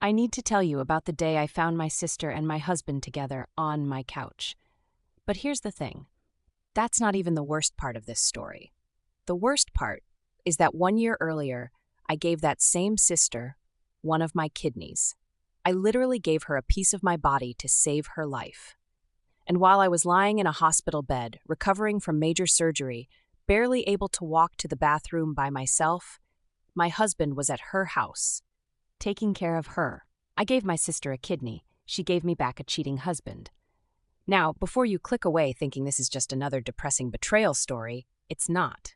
I need to tell you about the day I found my sister and my husband together on my couch. But here's the thing. That's not even the worst part of this story. The worst part is that 1 year earlier, I gave that same sister one of my kidneys. I literally gave her a piece of my body to save her life. And while I was lying in a hospital bed, recovering from major surgery, barely able to walk to the bathroom by myself, my husband was at her house, taking care of her. I gave my sister a kidney. She gave me back a cheating husband. Now, before you click away thinking this is just another depressing betrayal story, it's not.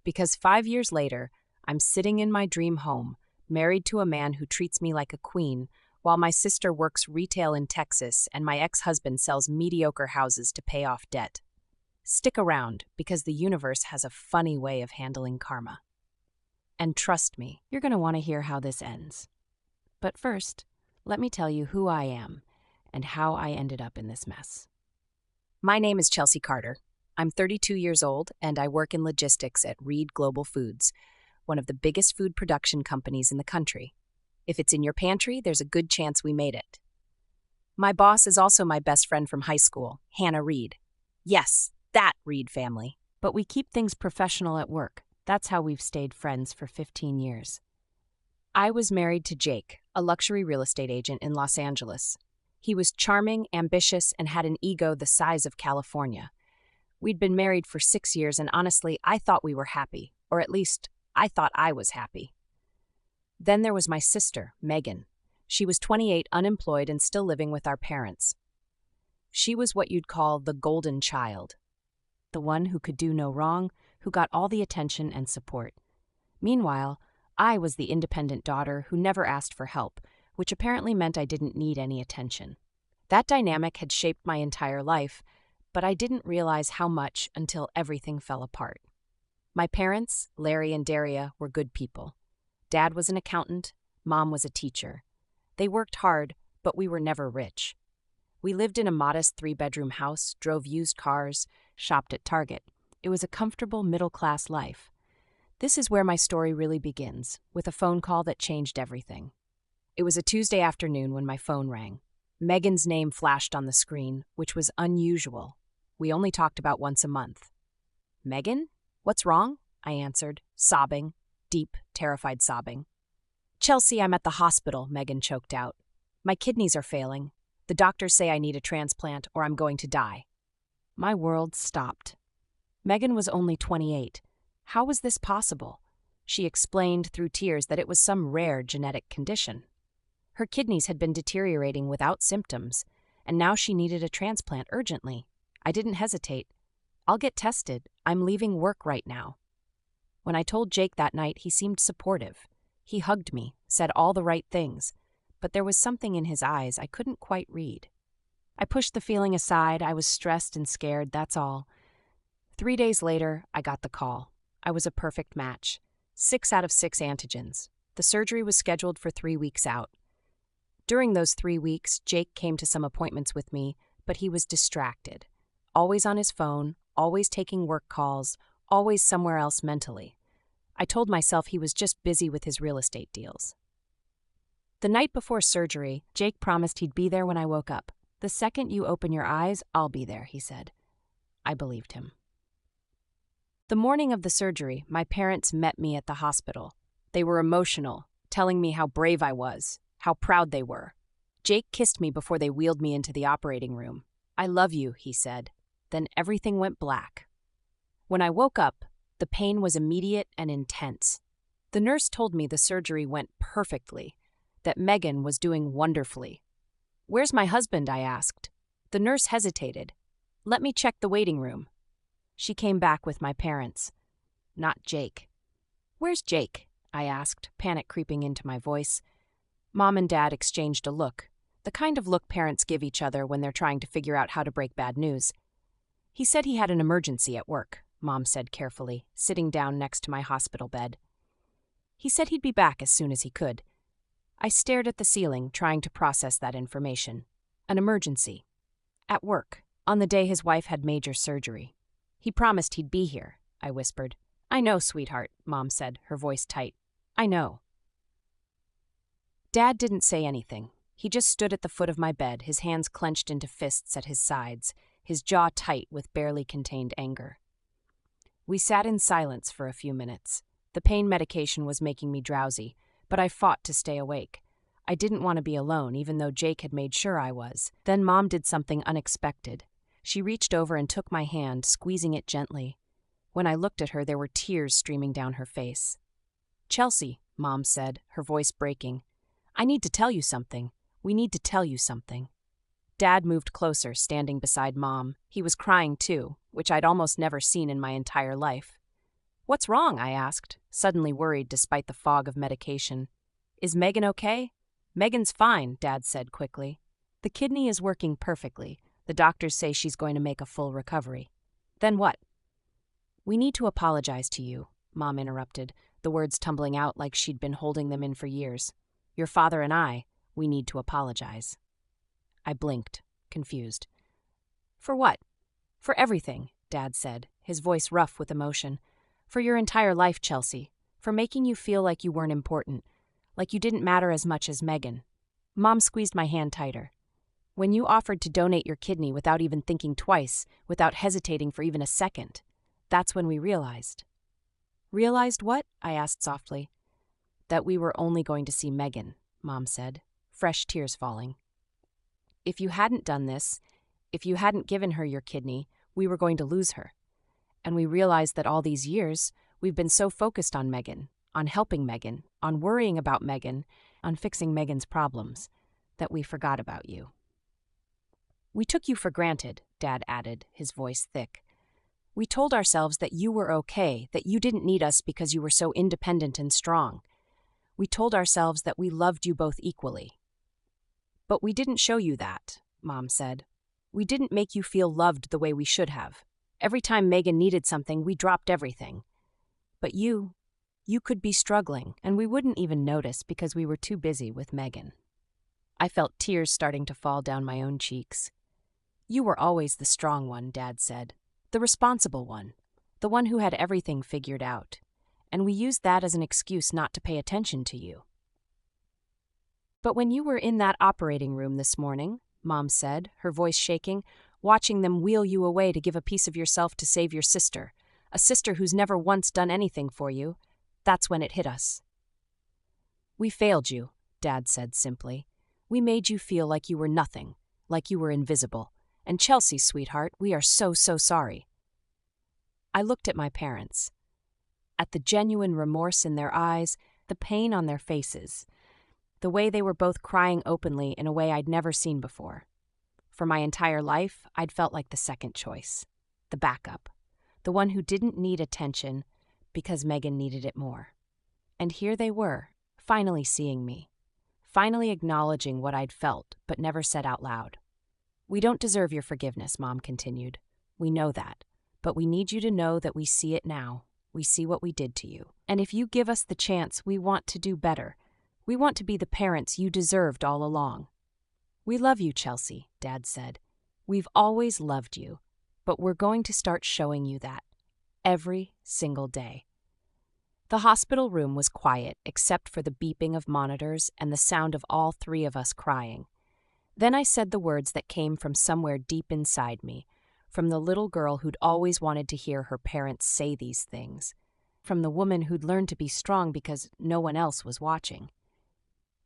Because 5 years later, I'm sitting in my dream home, married to a man who treats me like a queen, while my sister works retail in Texas and my ex-husband sells mediocre houses to pay off debt. Stick around, because the universe has a funny way of handling karma. And trust me, you're going to want to hear how this ends. But first, let me tell you who I am and how I ended up in this mess. My name is Chelsea Carter. I'm 32 years old, and I work in logistics at Reed Global Foods, one of the biggest food production companies in the country. If it's in your pantry, there's a good chance we made it. My boss is also my best friend from high school, Hannah Reed. Yes, that Reed family. But we keep things professional at work. That's how we've stayed friends for 15 years. I was married to Jake, a luxury real estate agent in Los Angeles. He was charming, ambitious, and had an ego the size of California. We'd been married for 6 years, and honestly, I thought we were happy, or at least, I thought I was happy. Then there was my sister, Megan. She was 28, unemployed, and still living with our parents. She was what you'd call the golden child. The one who could do no wrong, who got all the attention and support. Meanwhile, I was the independent daughter who never asked for help, which apparently meant I didn't need any attention. That dynamic had shaped my entire life, but I didn't realize how much until everything fell apart. My parents, Larry and Daria, were good people. Dad was an accountant, Mom was a teacher. They worked hard, but we were never rich. We lived in a modest 3-bedroom house, drove used cars, shopped at Target. It was a comfortable middle-class life. This is where my story really begins, with a phone call that changed everything. It was a Tuesday afternoon when my phone rang. Megan's name flashed on the screen, which was unusual. We only talked about once a month. Megan? What's wrong? I answered, sobbing, deep, terrified sobbing. Chelsea, I'm at the hospital, Megan choked out. My kidneys are failing. The doctors say I need a transplant or I'm going to die. My world stopped. Megan was only 28. How was this possible? She explained through tears that it was some rare genetic condition. Her kidneys had been deteriorating without symptoms, and now she needed a transplant urgently. I didn't hesitate. I'll get tested. I'm leaving work right now. When I told Jake that night, he seemed supportive. He hugged me, said all the right things, but there was something in his eyes I couldn't quite read. I pushed the feeling aside. I was stressed and scared, that's all. 3 days later, I got the call. I was a perfect match. 6 out of 6 antigens. The surgery was scheduled for 3 weeks out. During those 3 weeks, Jake came to some appointments with me, but he was distracted. Always on his phone, always taking work calls, always somewhere else mentally. I told myself he was just busy with his real estate deals. The night before surgery, Jake promised he'd be there when I woke up. The second you open your eyes, I'll be there, he said. I believed him. The morning of the surgery, my parents met me at the hospital. They were emotional, telling me how brave I was, how proud they were. Jake kissed me before they wheeled me into the operating room. I love you, he said. Then everything went black. When I woke up, the pain was immediate and intense. The nurse told me the surgery went perfectly, that Megan was doing wonderfully. Where's my husband? I asked. The nurse hesitated. Let me check the waiting room. She came back with my parents. Not Jake. Where's Jake? I asked, panic creeping into my voice. Mom and Dad exchanged a look, the kind of look parents give each other when they're trying to figure out how to break bad news. He said he had an emergency at work, Mom said carefully, sitting down next to my hospital bed. He said he'd be back as soon as he could. I stared at the ceiling, trying to process that information. An emergency. At work, on the day his wife had major surgery. He promised he'd be here, I whispered. I know, sweetheart, Mom said, her voice tight. I know. Dad didn't say anything. He just stood at the foot of my bed, his hands clenched into fists at his sides, his jaw tight with barely contained anger. We sat in silence for a few minutes. The pain medication was making me drowsy, but I fought to stay awake. I didn't want to be alone, even though Jake had made sure I was. Then Mom did something unexpected. She reached over and took my hand, squeezing it gently. When I looked at her, there were tears streaming down her face. "Chelsea," Mom said, her voice breaking, "I need to tell you something. We need to tell you something." Dad moved closer, standing beside Mom. He was crying too, which I'd almost never seen in my entire life. "What's wrong?" I asked, suddenly worried despite the fog of medication. "Is Megan okay?" "Megan's fine," Dad said quickly. "The kidney is working perfectly. The doctors say she's going to make a full recovery." "Then what?" "We need to apologize to you," Mom interrupted, the words tumbling out like she'd been holding them in for years. "Your father and we need to apologize." I blinked, confused. "For what?" "For everything," Dad said, his voice rough with emotion. "For your entire life, Chelsea. For making you feel like you weren't important, like you didn't matter as much as Megan." Mom squeezed my hand tighter. "When you offered to donate your kidney without even thinking twice, without hesitating for even a second, that's when we realized." "Realized what?" I asked softly. "That we were only going to see Megan," Mom said, fresh tears falling. "If you hadn't done this, if you hadn't given her your kidney, we were going to lose her. And we realized that all these years, we've been so focused on Megan, on helping Megan, on worrying about Megan, on fixing Megan's problems, that we forgot about you." "We took you for granted," Dad added, his voice thick. "We told ourselves that you were okay, that you didn't need us because you were so independent and strong. We told ourselves that we loved you both equally." "But we didn't show you that," Mom said. "We didn't make you feel loved the way we should have. Every time Megan needed something, we dropped everything. But you could be struggling, and we wouldn't even notice because we were too busy with Megan." I felt tears starting to fall down my own cheeks. "You were always the strong one," Dad said. "The responsible one. The one who had everything figured out. And we used that as an excuse not to pay attention to you." "But when you were in that operating room this morning," Mom said, her voice shaking, "watching them wheel you away to give a piece of yourself to save your sister, a sister who's never once done anything for you, that's when it hit us." "We failed you," Dad said simply. "We made you feel like you were nothing, like you were invisible. And Chelsea, sweetheart, we are so sorry." I looked at my parents. At the genuine remorse in their eyes, the pain on their faces, the way they were both crying openly in a way I'd never seen before. For my entire life, I'd felt like the second choice, the backup, the one who didn't need attention because Megan needed it more. And here they were, finally seeing me, finally acknowledging what I'd felt but never said out loud. "We don't deserve your forgiveness," Mom continued. "We know that, but we need you to know that we see it now. We see what we did to you. And if you give us the chance, we want to do better. We want to be the parents you deserved all along." "We love you, Chelsea," Dad said. "We've always loved you, but we're going to start showing you that. Every single day." The hospital room was quiet except for the beeping of monitors and the sound of all three of us crying. Then I said the words that came from somewhere deep inside me, from the little girl who'd always wanted to hear her parents say these things, from the woman who'd learned to be strong because no one else was watching.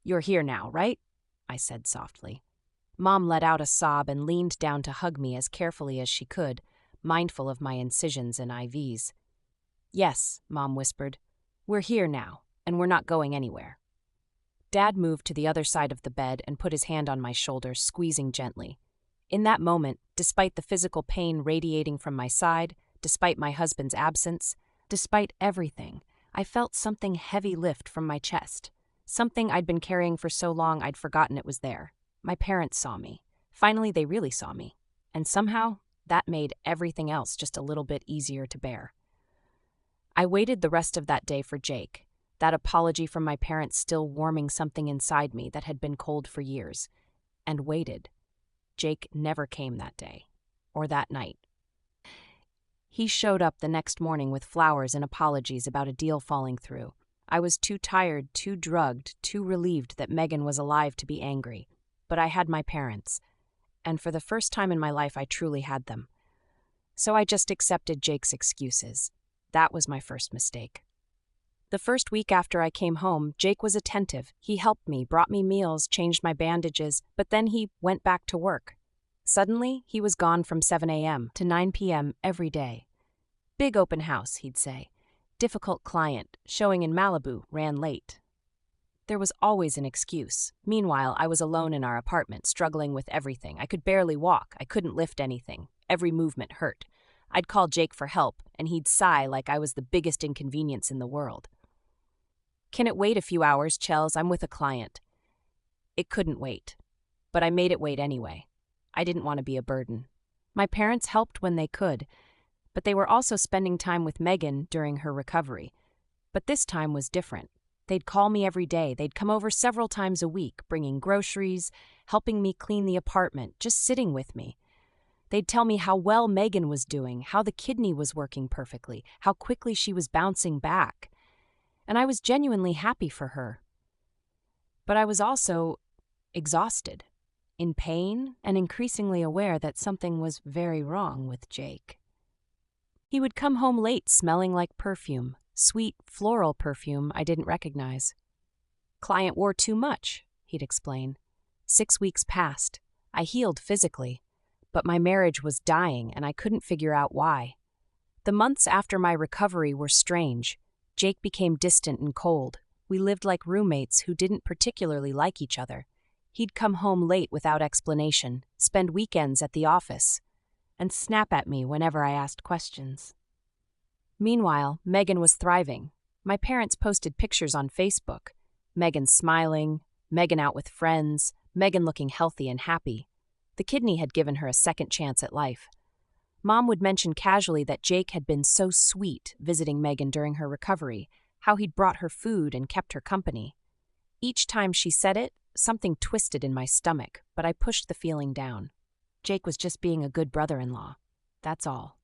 "You're here now, right?" I said softly. Mom let out a sob and leaned down to hug me as carefully as she could, mindful of my incisions and IVs. "Yes," Mom whispered. "We're here now, and we're not going anywhere." Dad moved to the other side of the bed and put his hand on my shoulder, squeezing gently. In that moment, despite the physical pain radiating from my side, despite my husband's absence, despite everything, I felt something heavy lift from my chest. Something I'd been carrying for so long I'd forgotten it was there. My parents saw me. Finally, they really saw me. And somehow, that made everything else just a little bit easier to bear. I waited the rest of that day for Jake, that apology from my parents still warming something inside me that had been cold for years, and waited. Jake never came that day, or that night. He showed up the next morning with flowers and apologies about a deal falling through, I was too tired, too drugged, too relieved that Megan was alive to be angry. But I had my parents, and for the first time in my life I truly had them. So I just accepted Jake's excuses. That was my first mistake. The first week after I came home, Jake was attentive. He helped me, brought me meals, changed my bandages, but then he went back to work. Suddenly, he was gone from 7 a.m. to 9 p.m. every day. Big open house, he'd say. Difficult client, showing in Malibu, ran late. There was always an excuse. Meanwhile, I was alone in our apartment, struggling with everything. I could barely walk. I couldn't lift anything. Every movement hurt. I'd call Jake for help, and he'd sigh like I was the biggest inconvenience in the world. "Can it wait a few hours, Chels? I'm with a client." It couldn't wait, but I made it wait anyway. I didn't want to be a burden. My parents helped when they could, but they were also spending time with Megan during her recovery. But this time was different. They'd call me every day. They'd come over several times a week, bringing groceries, helping me clean the apartment, just sitting with me. They'd tell me how well Megan was doing, how the kidney was working perfectly, how quickly she was bouncing back. And I was genuinely happy for her. But I was also exhausted, in pain, and increasingly aware that something was very wrong with Jake. He would come home late smelling like perfume, sweet, floral perfume I didn't recognize. "Client wore too much," he'd explain. 6 weeks passed. I healed physically, but my marriage was dying and I couldn't figure out why. The months after my recovery were strange. Jake became distant and cold. We lived like roommates who didn't particularly like each other. He'd come home late without explanation, spend weekends at the office, and snap at me whenever I asked questions. Meanwhile, Megan was thriving. My parents posted pictures on Facebook. Megan smiling, Megan out with friends, Megan looking healthy and happy. The kidney had given her a second chance at life. Mom would mention casually that Jake had been so sweet visiting Megan during her recovery, how he'd brought her food and kept her company. Each time she said it, something twisted in my stomach, but I pushed the feeling down. Jake was just being a good brother-in-law. That's all.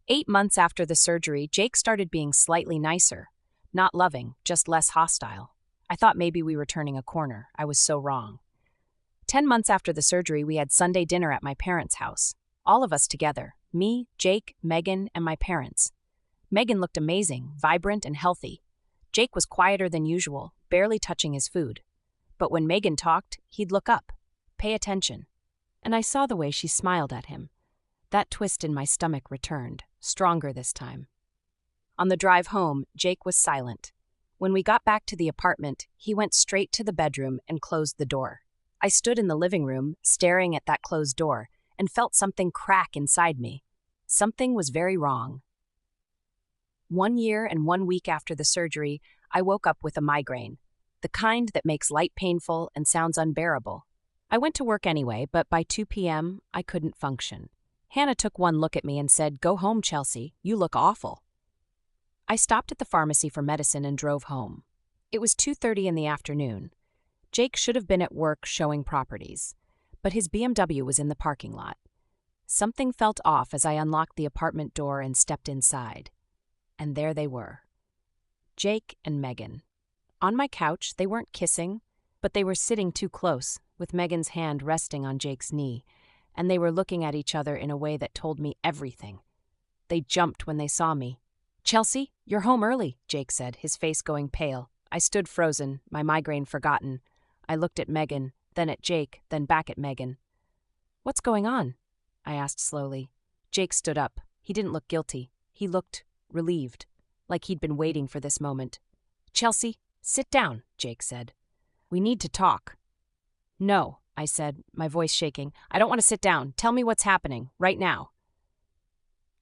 8 months after the surgery, Jake started being slightly nicer. Not loving, just less hostile. I thought maybe we were turning a corner. I was so wrong. 10 months after the surgery, we had Sunday dinner at my parents' house. All of us together, me, Jake, Megan, and my parents. Megan looked amazing, vibrant, and healthy. Jake was quieter than usual, barely touching his food. But when Megan talked, he'd look up, pay attention. And I saw the way she smiled at him. That twist in my stomach returned, stronger this time. On the drive home, Jake was silent. When we got back to the apartment, he went straight to the bedroom and closed the door. I stood in the living room, staring at that closed door, and felt something crack inside me. Something was very wrong. 1 year and 1 week after the surgery, I woke up with a migraine, the kind that makes light painful and sounds unbearable. I went to work anyway, but by 2 p.m., I couldn't function. Hannah took one look at me and said, "Go home, Chelsea. You look awful." I stopped at the pharmacy for medicine and drove home. It was 2:30 in the afternoon. Jake should have been at work showing properties, but his BMW was in the parking lot. Something felt off as I unlocked the apartment door and stepped inside. And there they were. Jake and Megan. On my couch, they weren't kissing, but they were sitting too close, with Megan's hand resting on Jake's knee, and they were looking at each other in a way that told me everything. They jumped when they saw me. "Chelsea, you're home early," Jake said, his face going pale. I stood frozen, my migraine forgotten. I looked at Megan, then at Jake, then back at Megan. "What's going on?" I asked slowly. Jake stood up. He didn't look guilty. He looked relieved, like he'd been waiting for this moment. "Chelsea, sit down," Jake said. "We need to talk." "No," I said, my voice shaking. "I don't want to sit down. Tell me what's happening, right now."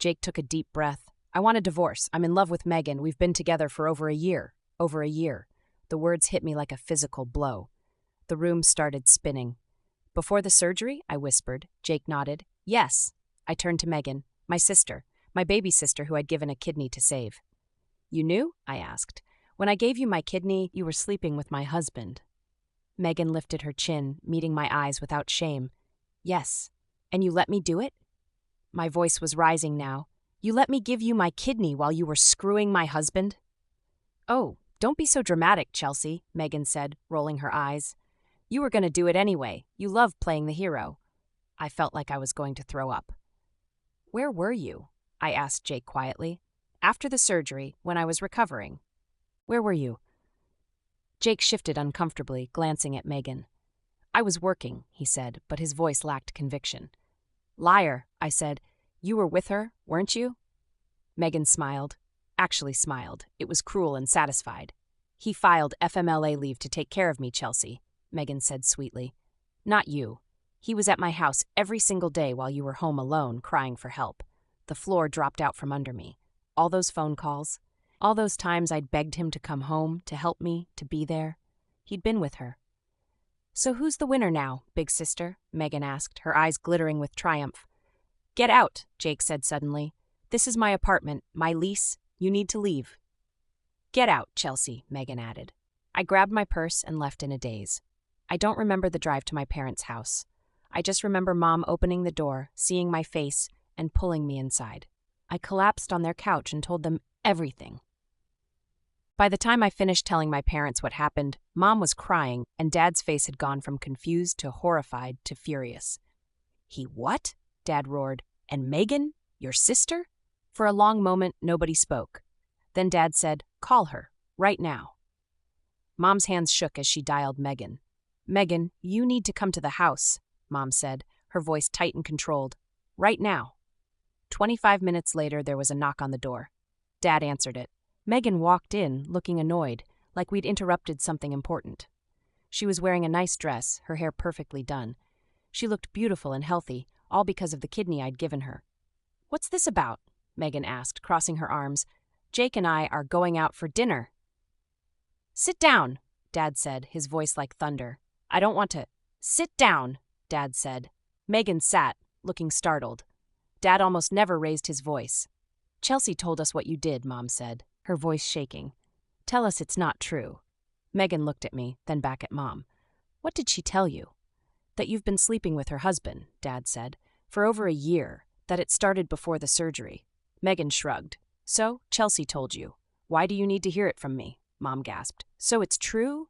Jake took a deep breath. "I want a divorce. I'm in love with Megan. We've been together for over a year. Over a year." The words hit me like a physical blow. The room started spinning. "Before the surgery?" I whispered. Jake nodded. "Yes." I turned to Megan, my sister, my baby sister who I'd given a kidney to save. "You knew?" I asked. "When I gave you my kidney, you were sleeping with my husband." Megan lifted her chin, meeting my eyes without shame. "Yes. And you let me do it?" My voice was rising now. "You let me give you my kidney while you were screwing my husband?" "Oh, Don't be so dramatic, Chelsea, Megan said, rolling her eyes. You were going to do it anyway. You love playing the hero. I felt like I was going to throw up. Where were you? I asked Jake quietly. After the surgery, when I was recovering. Where were you? Jake shifted uncomfortably, glancing at Megan. I was working, he said, but his voice lacked conviction. Liar, I said. You were with her, weren't you? Megan smiled. Actually smiled. It was cruel and satisfied. He filed FMLA leave to take care of me, Chelsea, Megan said sweetly. Not you. He was at my house every single day while you were home alone, crying for help. The floor dropped out from under me. All those phone calls, all those times I'd begged him to come home, to help me, to be there. He'd been with her. So who's the winner now, big sister? Megan asked, her eyes glittering with triumph. Get out, Jake said suddenly. This is my apartment, my lease. You need to leave. Get out, Chelsea, Megan added. I grabbed my purse and left in a daze. I don't remember the drive to my parents' house. I just remember Mom opening the door, seeing my face, and pulling me inside. I collapsed on their couch and told them everything. By the time I finished telling my parents what happened, Mom was crying, and Dad's face had gone from confused to horrified to furious. He what? Dad roared. And Megan? Your sister? For a long moment, nobody spoke. Then Dad said, call her, right now. Mom's hands shook as she dialed Megan. Megan, you need to come to the house, Mom said, her voice tight and controlled. Right now. 25 minutes later, there was a knock on the door. Dad answered it. Megan walked in, looking annoyed, like we'd interrupted something important. She was wearing a nice dress, her hair perfectly done. She looked beautiful and healthy, all because of the kidney I'd given her. What's this about? Megan asked, crossing her arms. Jake and I are going out for dinner. Sit down, Dad said, his voice like thunder. I don't want to. Sit down, Dad said. Megan sat, looking startled. Dad almost never raised his voice. Chelsea told us what you did, Mom said, her voice shaking. Tell us it's not true. Megan looked at me, then back at Mom. What did she tell you? That you've been sleeping with her husband, Dad said, for over a year, that it started before the surgery. Megan shrugged. So, Chelsea told you. Why do you need to hear it from me? Mom gasped. So it's true?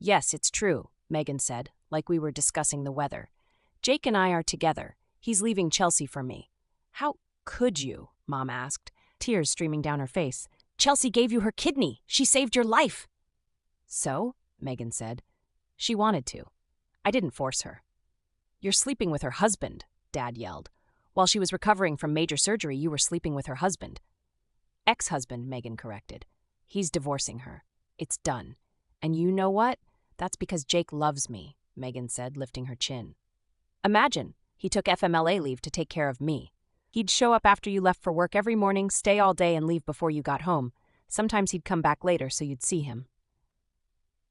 Yes, it's true, Megan said, like we were discussing the weather. Jake and I are together. He's leaving Chelsea for me. How could you? Mom asked, tears streaming down her face. Chelsea gave you her kidney. She saved your life. So? Megan said. She wanted to. I didn't force her. You're sleeping with her husband, Dad yelled. While she was recovering from major surgery, you were sleeping with her husband. Ex-husband, Megan corrected. He's divorcing her. It's done. And you know what? That's because Jake loves me, Megan said, lifting her chin. Imagine, he took FMLA leave to take care of me. He'd show up after you left for work every morning, stay all day, and leave before you got home. Sometimes he'd come back later so you'd see him.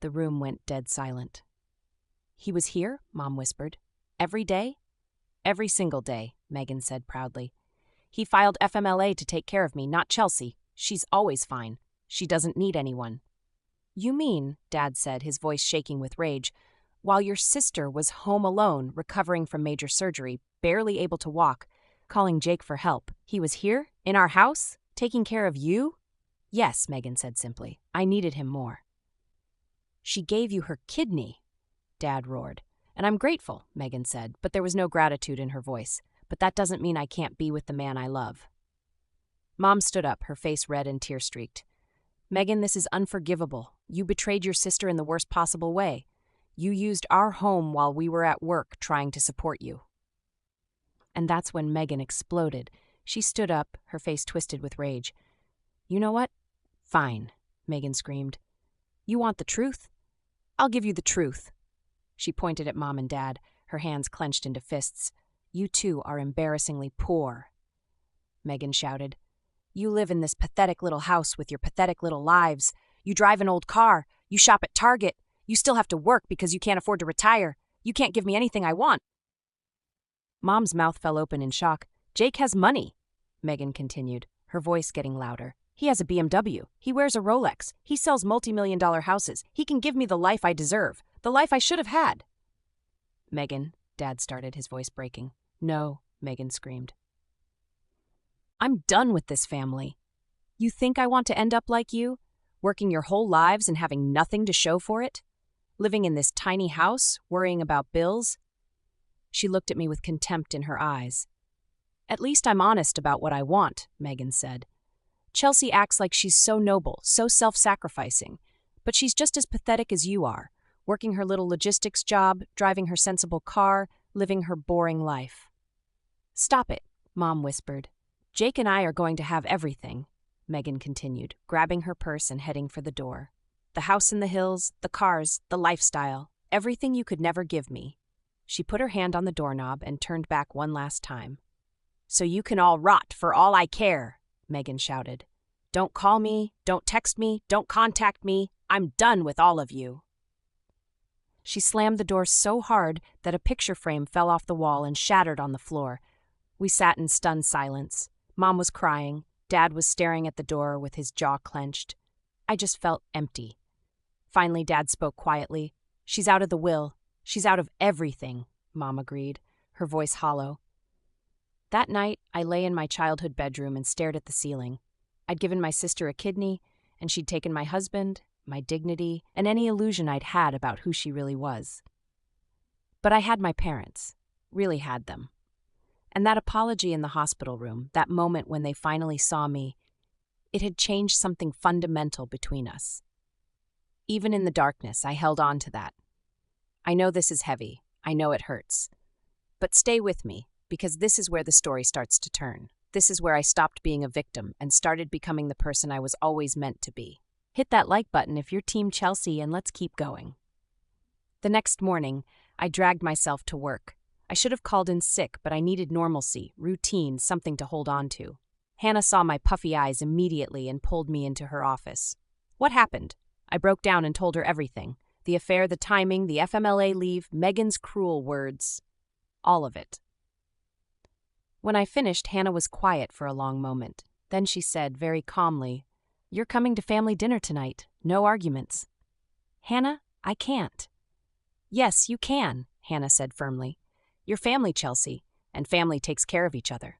The room went dead silent. He was here, Mom whispered. Every day? Every single day, Megan said proudly. He filed FMLA to take care of me, not Chelsea. She's always fine. She doesn't need anyone. You mean, Dad said, his voice shaking with rage, while your sister was home alone, recovering from major surgery, barely able to walk, calling Jake for help, he was here, in our house, taking care of you? Yes, Megan said simply. I needed him more. She gave you her kidney, Dad roared. And I'm grateful, Megan said, but there was no gratitude in her voice. But that doesn't mean I can't be with the man I love. Mom stood up, her face red and tear-streaked. Megan, this is unforgivable. You betrayed your sister in the worst possible way. You used our home while we were at work trying to support you. And that's when Megan exploded. She stood up, her face twisted with rage. You know what? Fine, Megan screamed. You want the truth? I'll give you the truth. She pointed at Mom and Dad, her hands clenched into fists. You two are embarrassingly poor. Megan shouted. You live in this pathetic little house with your pathetic little lives. You drive an old car. You shop at Target. You still have to work because you can't afford to retire. You can't give me anything I want. Mom's mouth fell open in shock. Jake has money, Megan continued, her voice getting louder. He has a BMW. He wears a Rolex. He sells multi-million-dollar houses. He can give me the life I deserve, the life I should have had. Megan, Dad started, his voice breaking. No, Megan screamed. I'm done with this family. You think I want to end up like you? Working your whole lives and having nothing to show for it? Living in this tiny house, worrying about bills? She looked at me with contempt in her eyes. At least I'm honest about what I want, Megan said. Chelsea acts like she's so noble, so self-sacrificing, but she's just as pathetic as you are, working her little logistics job, driving her sensible car, living her boring life. Stop it, Mom whispered. Jake and I are going to have everything, Megan continued, grabbing her purse and heading for the door. The house in the hills, the cars, the lifestyle, everything you could never give me. She put her hand on the doorknob and turned back one last time. So you can all rot for all I care, Megan shouted. Don't call me, don't text me, don't contact me. I'm done with all of you. She slammed the door so hard that a picture frame fell off the wall and shattered on the floor. We sat in stunned silence. Mom was crying. Dad was staring at the door with his jaw clenched. I just felt empty. Finally, Dad spoke quietly. She's out of the will. She's out of everything, Mom agreed, her voice hollow. That night, I lay in my childhood bedroom and stared at the ceiling. I'd given my sister a kidney, and she'd taken my husband, my dignity, and any illusion I'd had about who she really was. But I had my parents, really had them. And that apology in the hospital room, that moment when they finally saw me, it had changed something fundamental between us. Even in the darkness, I held on to that. I know this is heavy. I know it hurts. But stay with me, because this is where the story starts to turn. This is where I stopped being a victim and started becoming the person I was always meant to be. Hit that like button if you're Team Chelsea, and let's keep going. The next morning, I dragged myself to work. I should have called in sick, but I needed normalcy, routine, something to hold on to. Hannah saw my puffy eyes immediately and pulled me into her office. What happened? I broke down and told her everything. The affair, the timing, the FMLA leave, Megan's cruel words. All of it. When I finished, Hannah was quiet for a long moment. Then she said, very calmly, "You're coming to family dinner tonight. No arguments." "Hannah, I can't." "Yes, you can," Hannah said firmly. "You're family, Chelsea, and family takes care of each other."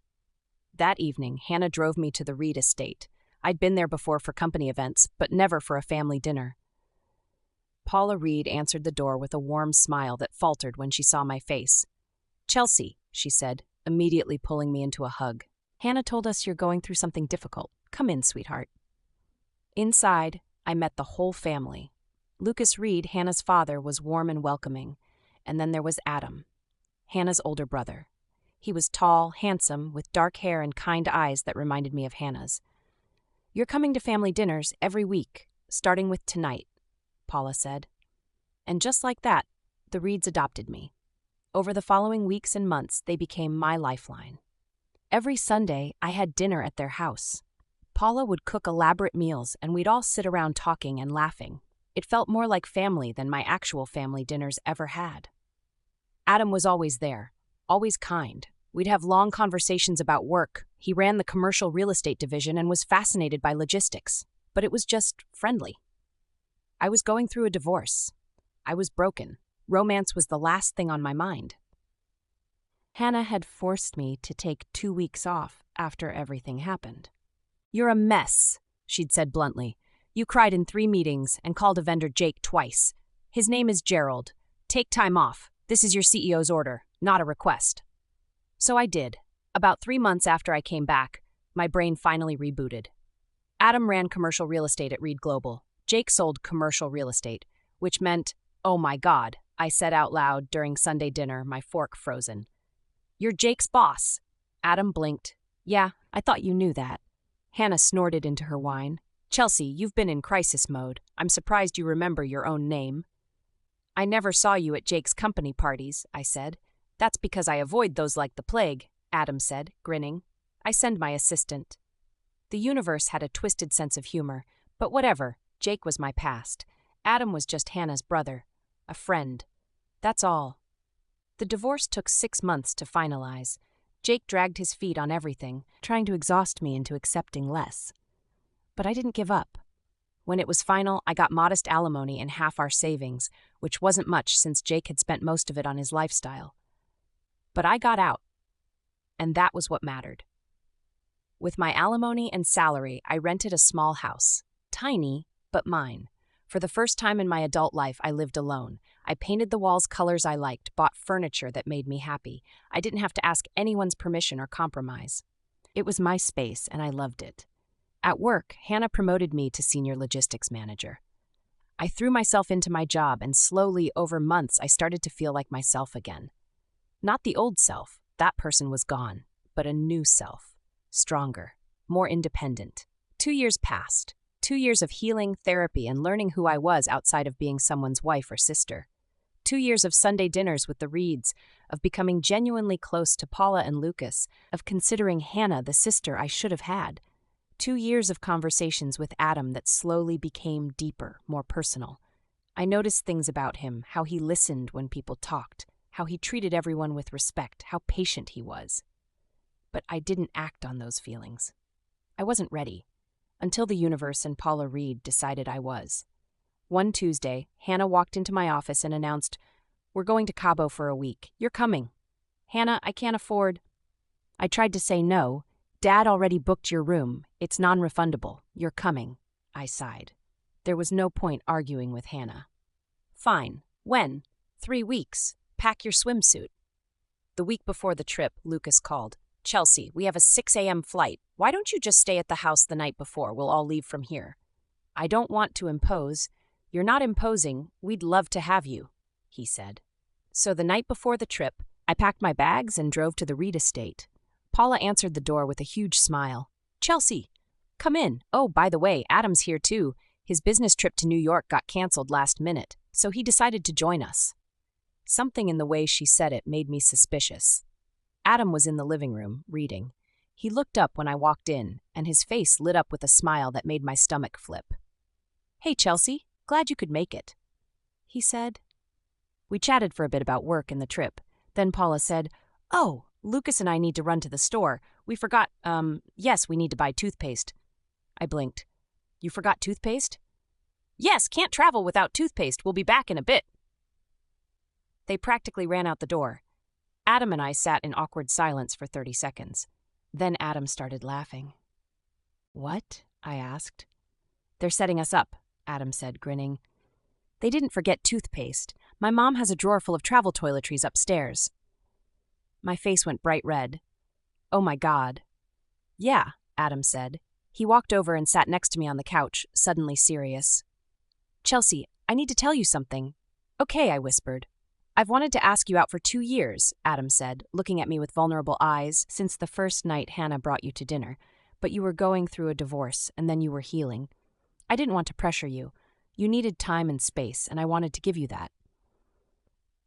That evening, Hannah drove me to the Reed estate. I'd been there before for company events, but never for a family dinner. Paula Reed answered the door with a warm smile that faltered when she saw my face. "Chelsea," she said, immediately pulling me into a hug. "Hannah told us you're going through something difficult. Come in, sweetheart." Inside, I met the whole family. Lucas Reed, Hannah's father, was warm and welcoming, and then there was Adam, Hannah's older brother. He was tall, handsome, with dark hair and kind eyes that reminded me of Hannah's. "You're coming to family dinners every week, starting with tonight," Paula said. And just like that, the Reeds adopted me. Over the following weeks and months, they became my lifeline. Every Sunday, I had dinner at their house. Paula would cook elaborate meals, and we'd all sit around talking and laughing. It felt more like family than my actual family dinners ever had. Adam was always there, always kind. We'd have long conversations about work. He ran the commercial real estate division and was fascinated by logistics, but it was just friendly. I was going through a divorce. I was broken. Romance was the last thing on my mind. Hannah had forced me to take 2 weeks off after everything happened. "You're a mess," she'd said bluntly. "You cried in 3 meetings and called a vendor Jake twice. His name is Gerald. Take time off. This is your CEO's order, not a request." So I did. About 3 months after I came back, my brain finally rebooted. Adam ran commercial real estate at Reed Global. Jake sold commercial real estate, which meant, "Oh my God," I said out loud during Sunday dinner, my fork frozen. "You're Jake's boss." Adam blinked. "Yeah, I thought you knew that." Hannah snorted into her wine. "Chelsea, you've been in crisis mode. I'm surprised you remember your own name." "I never saw you at Jake's company parties," I said. "That's because I avoid those like the plague," Adam said, grinning. "I send my assistant." The universe had a twisted sense of humor, but whatever, Jake was my past. Adam was just Hannah's brother, a friend. That's all. The divorce took 6 months to finalize. Jake dragged his feet on everything, trying to exhaust me into accepting less. But I didn't give up. When it was final, I got modest alimony and half our savings, which wasn't much since Jake had spent most of it on his lifestyle. But I got out, and that was what mattered. With my alimony and salary, I rented a small house. Tiny, but mine. For the first time in my adult life, I lived alone. I painted the walls colors I liked, bought furniture that made me happy. I didn't have to ask anyone's permission or compromise. It was my space, and I loved it. At work, Hannah promoted me to senior logistics manager. I threw myself into my job, and slowly, over months, I started to feel like myself again. Not the old self, that person was gone, but a new self. Stronger, more independent. 2 years passed. 2 years of healing, therapy, and learning who I was outside of being someone's wife or sister. 2 years of Sunday dinners with the Reeds, of becoming genuinely close to Paula and Lucas, of considering Hannah the sister I should have had. 2 years of conversations with Adam that slowly became deeper, more personal. I noticed things about him, how he listened when people talked, how he treated everyone with respect, how patient he was. But I didn't act on those feelings. I wasn't ready. Until the universe and Paula Reed decided I was. One Tuesday, Hannah walked into my office and announced, "We're going to Cabo for a week. You're coming." "Hannah, I can't afford." I tried to say no. "Dad already booked your room. It's non-refundable. You're coming." I sighed. There was no point arguing with Hannah. "Fine. When?" 3 weeks. Pack your swimsuit." The week before the trip, Lucas called. "Chelsea, we have a 6 a.m. flight. Why don't you just stay at the house the night before? We'll all leave from here." "I don't want to impose." "You're not imposing. We'd love to have you," he said. So the night before the trip, I packed my bags and drove to the Reed estate. Paula answered the door with a huge smile. "Chelsea, come in. Oh, by the way, Adam's here too. His business trip to New York got canceled last minute, so he decided to join us." Something in the way she said it made me suspicious. Adam was in the living room, reading. He looked up when I walked in, and his face lit up with a smile that made my stomach flip. "Hey, Chelsea, glad you could make it," he said. We chatted for a bit about work and the trip. Then Paula said, "Oh, Lucas and I need to run to the store. We forgot, yes, we need to buy toothpaste." I blinked. "You forgot toothpaste?" "Yes, can't travel without toothpaste. We'll be back in a bit." They practically ran out the door. Adam and I sat in awkward silence for 30 seconds. Then Adam started laughing. "What?" I asked. "They're setting us up," Adam said, grinning. "They didn't forget toothpaste. My mom has a drawer full of travel toiletries upstairs." My face went bright red. "Oh my God." "Yeah," Adam said. He walked over and sat next to me on the couch, suddenly serious. "Chelsea, I need to tell you something." "Okay," I whispered. "I've wanted to ask you out for 2 years," Adam said, looking at me with vulnerable eyes, "since the first night Hannah brought you to dinner. But you were going through a divorce, and then you were healing. I didn't want to pressure you. You needed time and space, and I wanted to give you that."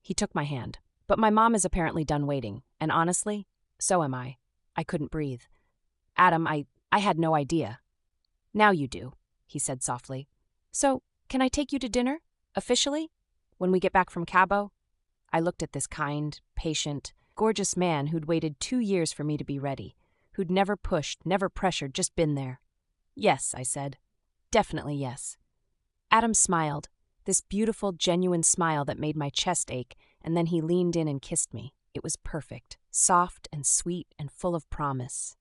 He took my hand. "But my mom is apparently done waiting, and honestly, so am I." I couldn't breathe. "Adam, I had no idea." "Now you do," he said softly. "So, can I take you to dinner? Officially? When we get back from Cabo?" I looked at this kind, patient, gorgeous man who'd waited 2 years for me to be ready, who'd never pushed, never pressured, just been there. "Yes," I said. "Definitely yes." Adam smiled, this beautiful, genuine smile that made my chest ache, and then he leaned in and kissed me. It was perfect, soft and sweet and full of promise.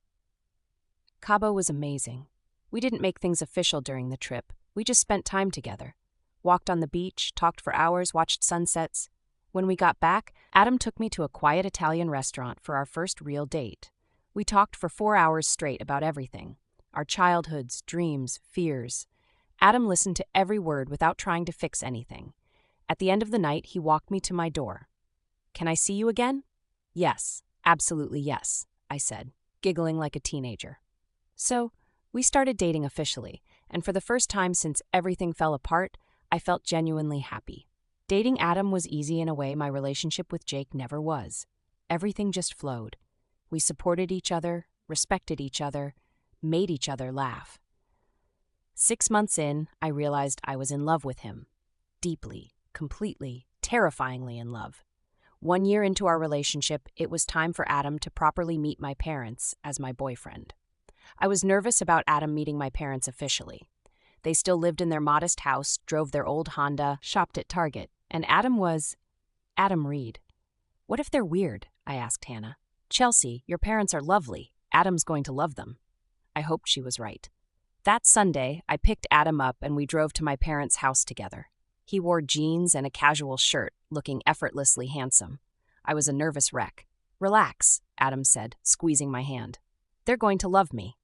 Cabo was amazing. We didn't make things official during the trip. We just spent time together. Walked on the beach, talked for hours, watched sunsets. When we got back, Adam took me to a quiet Italian restaurant for our first real date. We talked for 4 hours straight about everything. Our childhoods, dreams, fears. Adam listened to every word without trying to fix anything. At the end of the night, he walked me to my door. "Can I see you again?" "Yes, absolutely yes," I said, giggling like a teenager. So, we started dating officially, and for the first time since everything fell apart, I felt genuinely happy. Dating Adam was easy in a way my relationship with Jake never was. Everything just flowed. We supported each other, respected each other, made each other laugh. 6 months in, I realized I was in love with him. Deeply, completely, terrifyingly in love. 1 year into our relationship, it was time for Adam to properly meet my parents as my boyfriend. I was nervous about Adam meeting my parents officially. They still lived in their modest house, drove their old Honda, shopped at Target, and Adam was Adam Reed. "What if they're weird?" I asked Hannah. "Chelsea, your parents are lovely. Adam's going to love them." I hoped she was right. That Sunday, I picked Adam up and we drove to my parents' house together. He wore jeans and a casual shirt, looking effortlessly handsome. I was a nervous wreck. "Relax," Adam said, squeezing my hand. "They're going to love me."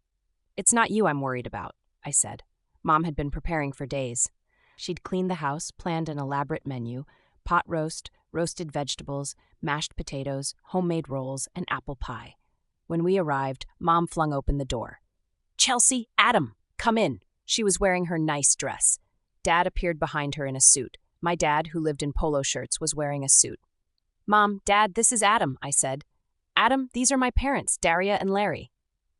"It's not you I'm worried about," I said. Mom had been preparing for days. She'd cleaned the house, planned an elaborate menu: pot roast, roasted vegetables, mashed potatoes, homemade rolls, and apple pie. When we arrived, Mom flung open the door. "Chelsea, Adam, come in." She was wearing her nice dress. Dad appeared behind her in a suit. My dad, who lived in polo shirts, was wearing a suit. "Mom, Dad, this is Adam," I said. "Adam, these are my parents, Daria and Larry."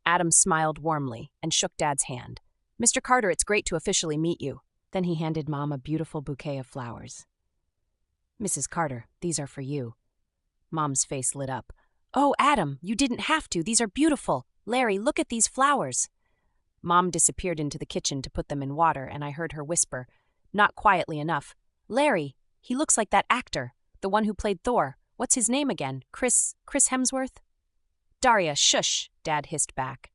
Adam smiled warmly and shook Dad's hand. "Mr. Carter, it's great to officially meet you." Then he handed Mom a beautiful bouquet of flowers. "Mrs. Carter, these are for you." Mom's face lit up. "Oh, Adam, you didn't have to. These are beautiful. Larry, look at these flowers." Mom disappeared into the kitchen to put them in water, and I heard her whisper, not quietly enough, "Larry, he looks like that actor, the one who played Thor. What's his name again? Chris Hemsworth?" "Daria, shush," Dad hissed back.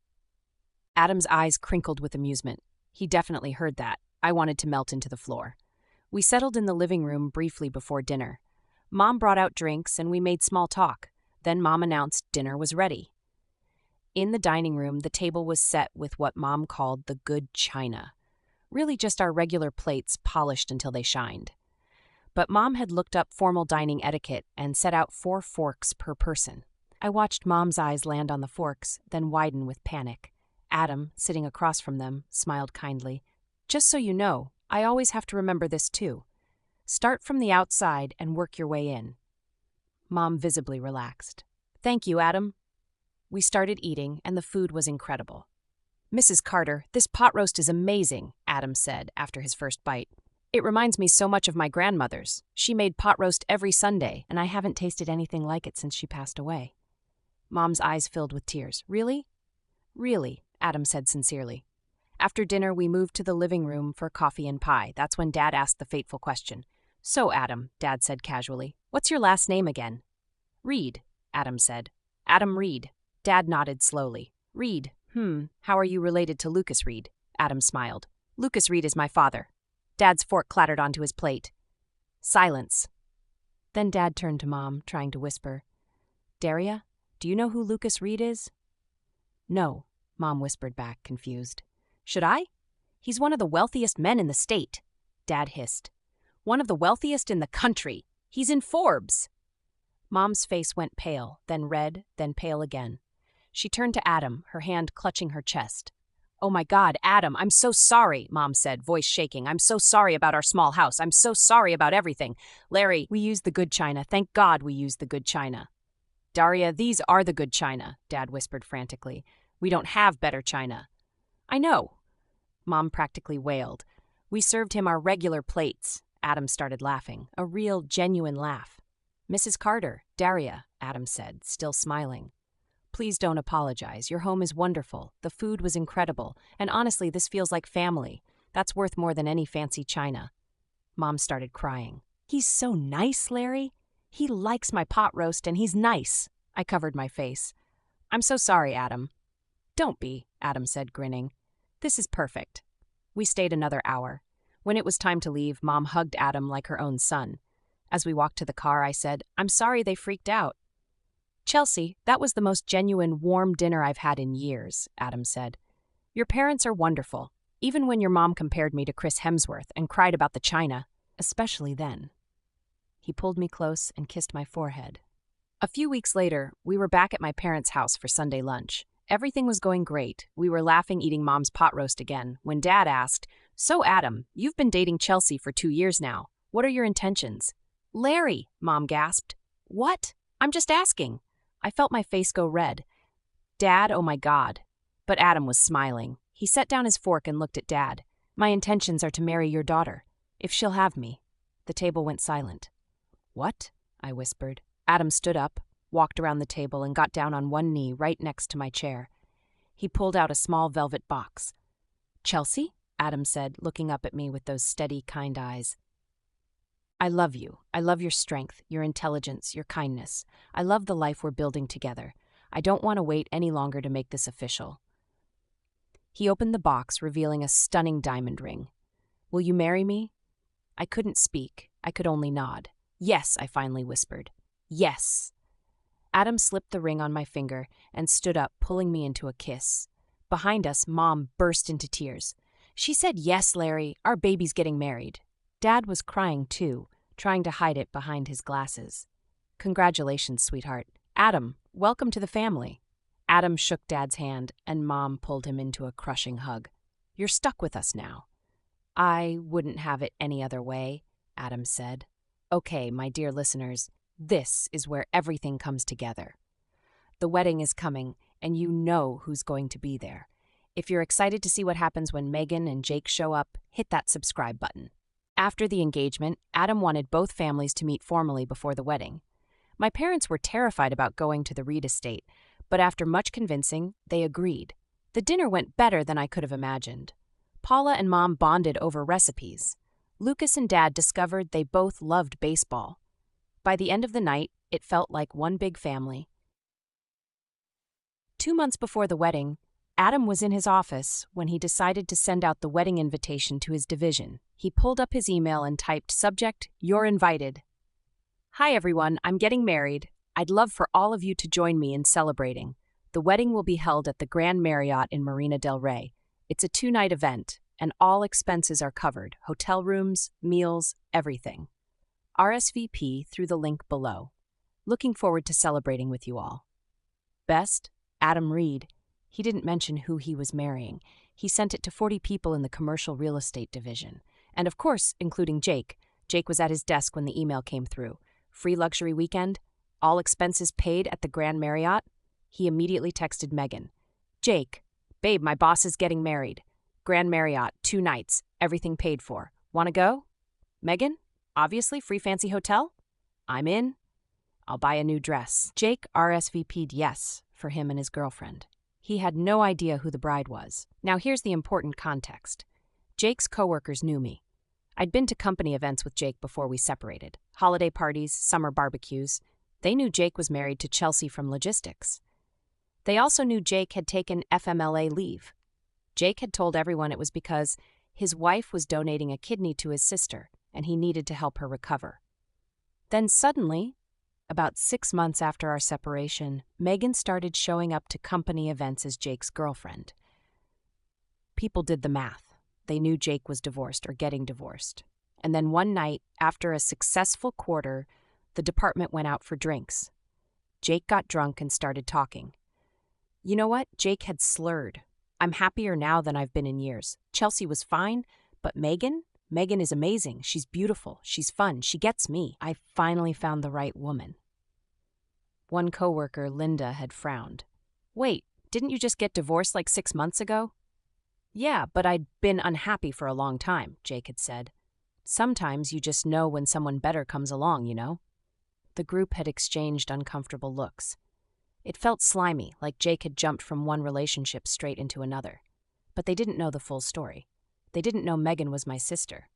Adam's eyes crinkled with amusement. He definitely heard that. I wanted to melt into the floor. We settled in the living room briefly before dinner. Mom brought out drinks and we made small talk. Then Mom announced dinner was ready. In the dining room, the table was set with what Mom called the good china. Really just our regular plates polished until they shined. But Mom had looked up formal dining etiquette and set out 4 forks per person. I watched Mom's eyes land on the forks, then widen with panic. Adam, sitting across from them, smiled kindly. "Just so you know, I always have to remember this too. Start from the outside and work your way in." Mom visibly relaxed. "Thank you, Adam." We started eating, and the food was incredible. "Mrs. Carter, this pot roast is amazing," Adam said after his first bite. "It reminds me so much of my grandmother's. She made pot roast every Sunday, and I haven't tasted anything like it since she passed away." Mom's eyes filled with tears. "Really?" "Really," Adam said sincerely. After dinner, we moved to the living room for coffee and pie. That's when Dad asked the fateful question. "So, Adam," Dad said casually, "what's your last name again?" "Reed," Adam said. "Adam Reed." Dad nodded slowly. "Reed, how are you related to Lucas Reed?" Adam smiled. "Lucas Reed is my father." Dad's fork clattered onto his plate. Silence. Then Dad turned to Mom, trying to whisper, "Daria, do you know who Lucas Reed is?" "No," Mom whispered back, confused. "Should I? He's one of the wealthiest men in the state," Dad hissed. "One of the wealthiest in the country. He's in Forbes." Mom's face went pale, then red, then pale again. She turned to Adam, her hand clutching her chest. "Oh my God, Adam, I'm so sorry," Mom said, voice shaking. "I'm so sorry about our small house. I'm so sorry about everything. Larry, we used the good china. Thank God we used the good china." "Daria, these are the good china," Dad whispered frantically. "We don't have better china." "I know." Mom practically wailed. "We served him our regular plates." Adam started laughing, a real, genuine laugh. "Mrs. Carter, Daria," Adam said, still smiling. "Please don't apologize. Your home is wonderful. The food was incredible. And honestly, this feels like family. That's worth more than any fancy china." Mom started crying. "He's so nice, Larry. He likes my pot roast and he's nice." I covered my face. "I'm so sorry, Adam." "Don't be," Adam said, grinning. "This is perfect." We stayed another hour. When it was time to leave, Mom hugged Adam like her own son. As we walked to the car, I said, "I'm sorry they freaked out." "Chelsea, that was the most genuine, warm dinner I've had in years," Adam said. "Your parents are wonderful, even when your mom compared me to Chris Hemsworth and cried about the china, especially then." He pulled me close and kissed my forehead. A few weeks later, we were back at my parents' house for Sunday lunch. Everything was going great. We were laughing eating Mom's pot roast again, when Dad asked, "So, Adam, you've been dating Chelsea for 2 years now. What are your intentions?" "Larry," Mom gasped. "What? I'm just asking." I felt my face go red. "Dad, oh my God." But Adam was smiling. He set down his fork and looked at Dad. "My intentions are to marry your daughter, if she'll have me." The table went silent. "What?" I whispered. Adam stood up, walked around the table, and got down on one knee right next to my chair. He pulled out a small velvet box. "Chelsea?" Adam said, looking up at me with those steady, kind eyes. "I love you. I love your strength, your intelligence, your kindness. I love the life we're building together. I don't want to wait any longer to make this official." He opened the box, revealing a stunning diamond ring. "Will you marry me?" I couldn't speak. I could only nod. "Yes," I finally whispered. "Yes." Adam slipped the ring on my finger and stood up, pulling me into a kiss. Behind us, Mom burst into tears. "She said yes, Larry. Our baby's getting married." Dad was crying too, trying to hide it behind his glasses. "Congratulations, sweetheart. Adam, welcome to the family." Adam shook Dad's hand, and Mom pulled him into a crushing hug. "You're stuck with us now." "I wouldn't have it any other way," Adam said. "Okay, my dear listeners, this is where everything comes together. The wedding is coming, and you know who's going to be there. If you're excited to see what happens when Megan and Jake show up, hit that subscribe button." After the engagement, Adam wanted both families to meet formally before the wedding. My parents were terrified about going to the Reed estate, but after much convincing, they agreed. The dinner went better than I could have imagined. Paula and Mom bonded over recipes. Lucas and Dad discovered they both loved baseball. By the end of the night, it felt like one big family. 2 months before the wedding, Adam was in his office when he decided to send out the wedding invitation to his division. He pulled up his email and typed, "Subject, you're invited." "Hi everyone, I'm getting married. I'd love for all of you to join me in celebrating. The wedding will be held at the Grand Marriott in Marina del Rey. It's a 2-night event, and all expenses are covered: hotel rooms, meals, everything. RSVP through the link below. Looking forward to celebrating with you all. Best, Adam Reed." He didn't mention who he was marrying. He sent it to 40 people in the commercial real estate division. And of course, including Jake. Jake was at his desk when the email came through. Free luxury weekend, all expenses paid at the Grand Marriott. He immediately texted Megan. "Jake, babe, my boss is getting married. Grand Marriott, 2 nights, everything paid for. Wanna go?" Megan, "Obviously, free fancy hotel? I'm in. I'll buy a new dress." Jake RSVP'd yes for him and his girlfriend. He had no idea who the bride was. Now here's the important context. Jake's coworkers knew me. I'd been to company events with Jake before we separated. Holiday parties, summer barbecues. They knew Jake was married to Chelsea from logistics. They also knew Jake had taken FMLA leave. Jake had told everyone it was because his wife was donating a kidney to his sister, and he needed to help her recover. Then suddenly, about 6 months after our separation, Megan started showing up to company events as Jake's girlfriend. People did the math. They knew Jake was divorced or getting divorced. And then one night, after a successful quarter, the department went out for drinks. Jake got drunk and started talking. You know what? Jake had slurred. "I'm happier now than I've been in years. Chelsea was fine, but Megan is amazing. She's beautiful. She's fun. She gets me. I finally found the right woman." One coworker, Linda, had frowned. "Wait, didn't you just get divorced like 6 months ago?" "Yeah, but I'd been unhappy for a long time," Jake had said. "Sometimes you just know when someone better comes along, you know?" The group had exchanged uncomfortable looks. It felt slimy, like Jake had jumped from one relationship straight into another. But they didn't know the full story. They didn't know Megan was my sister.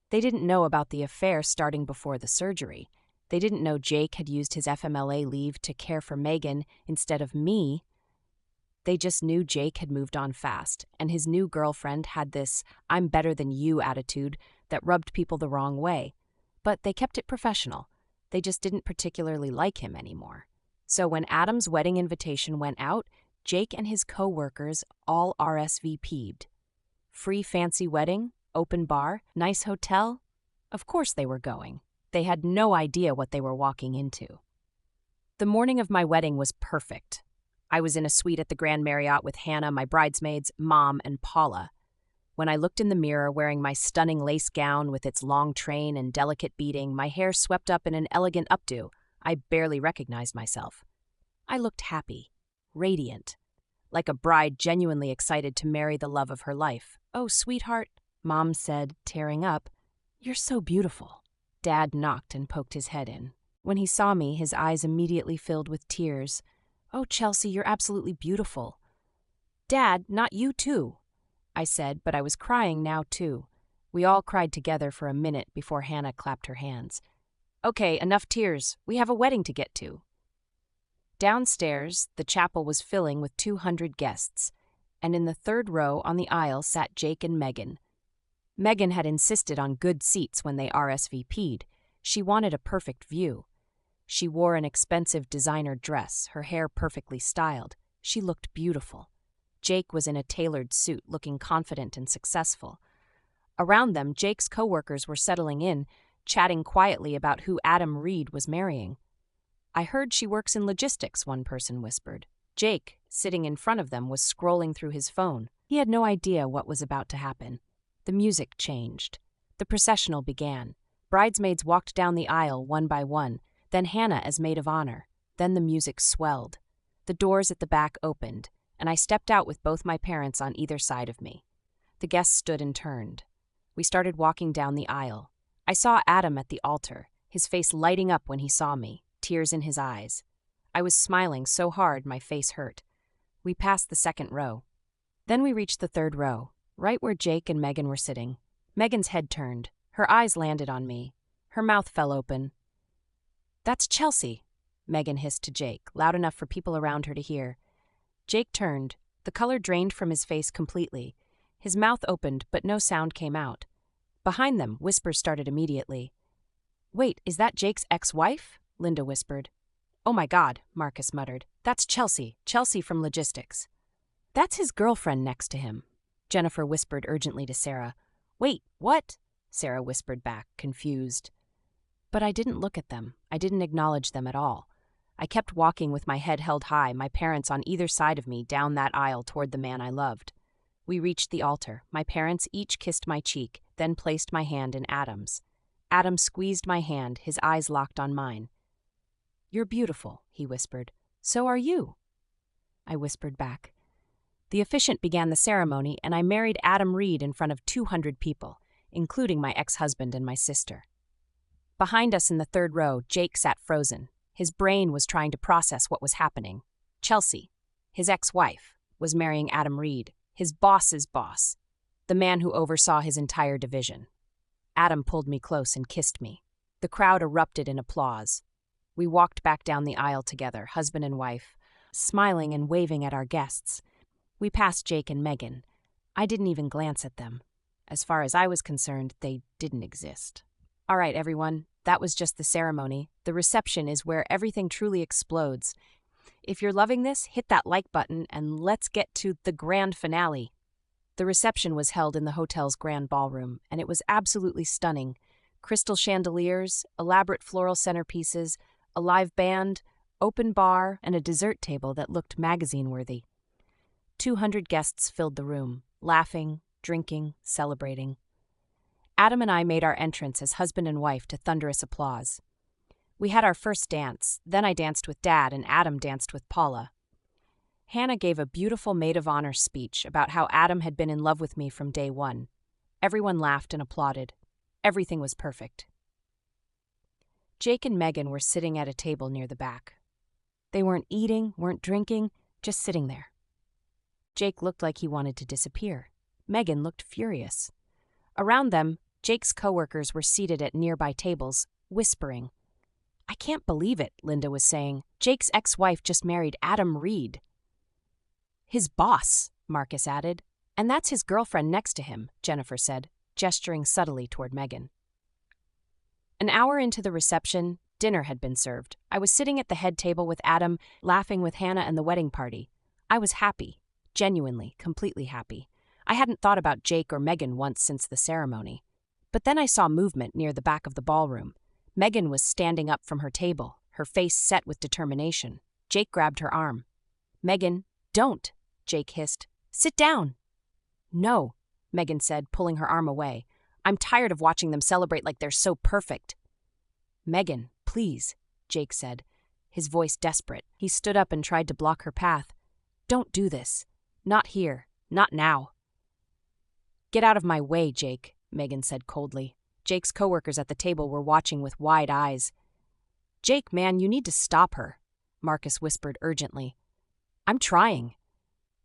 They didn't know about the affair starting before the surgery. They didn't know Jake had used his FMLA leave to care for Megan instead of me. They just knew Jake had moved on fast, and his new girlfriend had this "I'm better than you" attitude that rubbed people the wrong way. But they kept it professional. They just didn't particularly like him anymore. So when Adam's wedding invitation went out, Jake and his co-workers all RSVP'd. Free fancy wedding, open bar, nice hotel. Of course they were going. They had no idea what they were walking into. The morning of my wedding was perfect. I was in a suite at the Grand Marriott with Hannah, my bridesmaids, Mom, and Paula. When I looked in the mirror wearing my stunning lace gown with its long train and delicate beading, my hair swept up in an elegant updo, I barely recognized myself. I looked happy, radiant, like a bride genuinely excited to marry the love of her life. "Oh, sweetheart," Mom said, tearing up, "you're so beautiful." Dad knocked and poked his head in. When he saw me, his eyes immediately filled with tears. "Oh, Chelsea, you're absolutely beautiful." "Dad, not you too," I said, but I was crying now too. We all cried together for a minute before Hannah clapped her hands. "Okay, enough tears. We have a wedding to get to." Downstairs, the chapel was filling with 200 guests. and in the third row on the aisle sat Jake and Megan. Megan had insisted on good seats when they RSVP'd. She wanted a perfect view. She wore an expensive designer dress, her hair perfectly styled. She looked beautiful. Jake was in a tailored suit, looking confident and successful. Around them, Jake's coworkers were settling in, chatting quietly about who Adam Reed was marrying. "I heard she works in logistics," one person whispered. Jake, sitting in front of them, was scrolling through his phone. He had no idea what was about to happen. The music changed. The processional began. Bridesmaids walked down the aisle one by one, then Hannah as maid of honor. Then the music swelled. The doors at the back opened, and I stepped out with both my parents on either side of me. The guests stood and turned. We started walking down the aisle. I saw Adam at the altar, his face lighting up when he saw me, tears in his eyes. I was smiling so hard my face hurt. We passed the second row. Then we reached the third row, right where Jake and Megan were sitting. Megan's head turned. Her eyes landed on me. Her mouth fell open. "That's Chelsea," Megan hissed to Jake, loud enough for people around her to hear. Jake turned. The color drained from his face completely. His mouth opened, but no sound came out. Behind them, whispers started immediately. "Wait, is that Jake's ex-wife?" Linda whispered. "Oh my God," Marcus muttered. "That's Chelsea from logistics." "That's his girlfriend next to him," Jennifer whispered urgently to Sarah. "Wait, what?" Sarah whispered back, confused. But I didn't look at them. I didn't acknowledge them at all. I kept walking with my head held high, my parents on either side of me, down that aisle toward the man I loved. We reached the altar. My parents each kissed my cheek, then placed my hand in Adam's. Adam squeezed my hand, his eyes locked on mine. "You're beautiful," he whispered. "So are you." I whispered back. The officiant began the ceremony, and I married Adam Reed in front of 200 people, including my ex-husband and my sister. Behind us in the third row, Jake sat frozen. His brain was trying to process what was happening. Chelsea, his ex-wife, was marrying Adam Reed, his boss's boss, the man who oversaw his entire division. Adam pulled me close and kissed me. The crowd erupted in applause. We walked back down the aisle together, husband and wife, smiling and waving at our guests. We passed Jake and Megan. I didn't even glance at them. As far as I was concerned, they didn't exist. All right, everyone, that was just the ceremony. The reception is where everything truly explodes. If you're loving this, hit that like button and let's get to the grand finale. The reception was held in the hotel's grand ballroom, and it was absolutely stunning. Crystal chandeliers, elaborate floral centerpieces, a live band, open bar, and a dessert table that looked magazine-worthy. 200 guests filled the room, laughing, drinking, celebrating. Adam and I made our entrance as husband and wife to thunderous applause. We had our first dance, then I danced with Dad and Adam danced with Paula. Hannah gave a beautiful maid of honor speech about how Adam had been in love with me from day one. Everyone laughed and applauded. Everything was perfect. Jake and Megan were sitting at a table near the back. They weren't eating, weren't drinking, just sitting there. Jake looked like he wanted to disappear. Megan looked furious. Around them, Jake's coworkers were seated at nearby tables, whispering. "I can't believe it," Linda was saying. "Jake's ex-wife just married Adam Reed." "His boss," Marcus added. "And that's his girlfriend next to him," Jennifer said, gesturing subtly toward Megan. An hour into the reception, dinner had been served. I was sitting at the head table with Adam, laughing with Hannah and the wedding party. I was happy, genuinely, completely happy. I hadn't thought about Jake or Megan once since the ceremony. But then I saw movement near the back of the ballroom. Megan was standing up from her table, her face set with determination. Jake grabbed her arm. "Megan, don't," Jake hissed. "Sit down." "No," Megan said, pulling her arm away. "I'm tired of watching them celebrate like they're so perfect." "Megan, please," Jake said, his voice desperate. He stood up and tried to block her path. "Don't do this. Not here. Not now." "Get out of my way, Jake," Megan said coldly. Jake's coworkers at the table were watching with wide eyes. "Jake, man, you need to stop her," Marcus whispered urgently. "I'm trying,"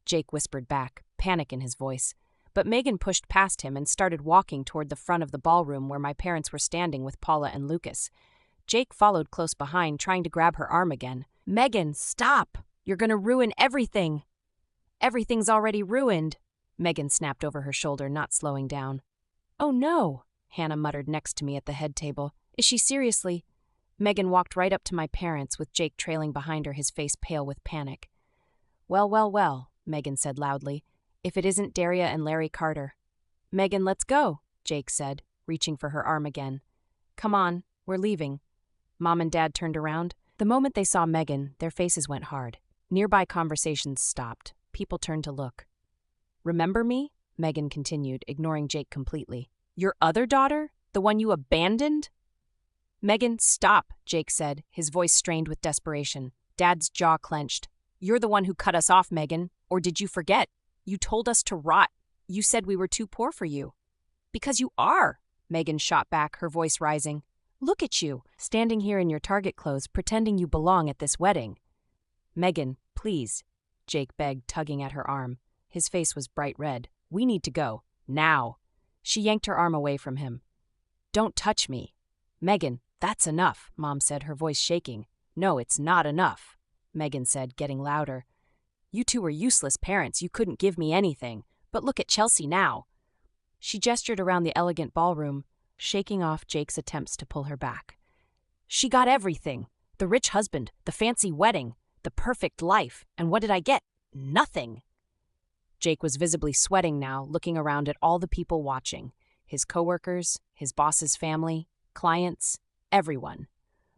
Jake whispered back, panic in his voice. But Megan pushed past him and started walking toward the front of the ballroom where my parents were standing with Paula and Lucas. Jake followed close behind, trying to grab her arm again. "Megan, stop! You're going to ruin everything!" Everything's already ruined. Megan snapped over her shoulder, not slowing down. Oh no, Hannah muttered next to me at the head table. Is she seriously? Megan walked right up to my parents, with Jake trailing behind her, his face pale with panic. Well, well, well, Megan said loudly. If it isn't Daria and Larry Carter. Megan, let's go, Jake said, reaching for her arm again. Come on, we're leaving. Mom and Dad turned around. The moment they saw Megan, their faces went hard. Nearby conversations stopped. People turned to look. Remember me? Megan continued, ignoring Jake completely. Your other daughter? The one you abandoned? Megan, stop, Jake said, his voice strained with desperation. Dad's jaw clenched. You're the one who cut us off, Megan. Or did you forget? You told us to rot. You said we were too poor for you. Because you are, Megan shot back, her voice rising. Look at you, standing here in your Target clothes, pretending you belong at this wedding. Megan, please, Jake begged, tugging at her arm. His face was bright red. We need to go. Now. She yanked her arm away from him. Don't touch me. Megan, that's enough, Mom said, her voice shaking. No, it's not enough, Megan said, getting louder. You two were useless parents. You couldn't give me anything. But look at Chelsea now. She gestured around the elegant ballroom, shaking off Jake's attempts to pull her back. She got everything. The rich husband, the fancy wedding, the perfect life. And what did I get? Nothing. Jake was visibly sweating now, looking around at all the people watching. His coworkers, his boss's family, clients, everyone.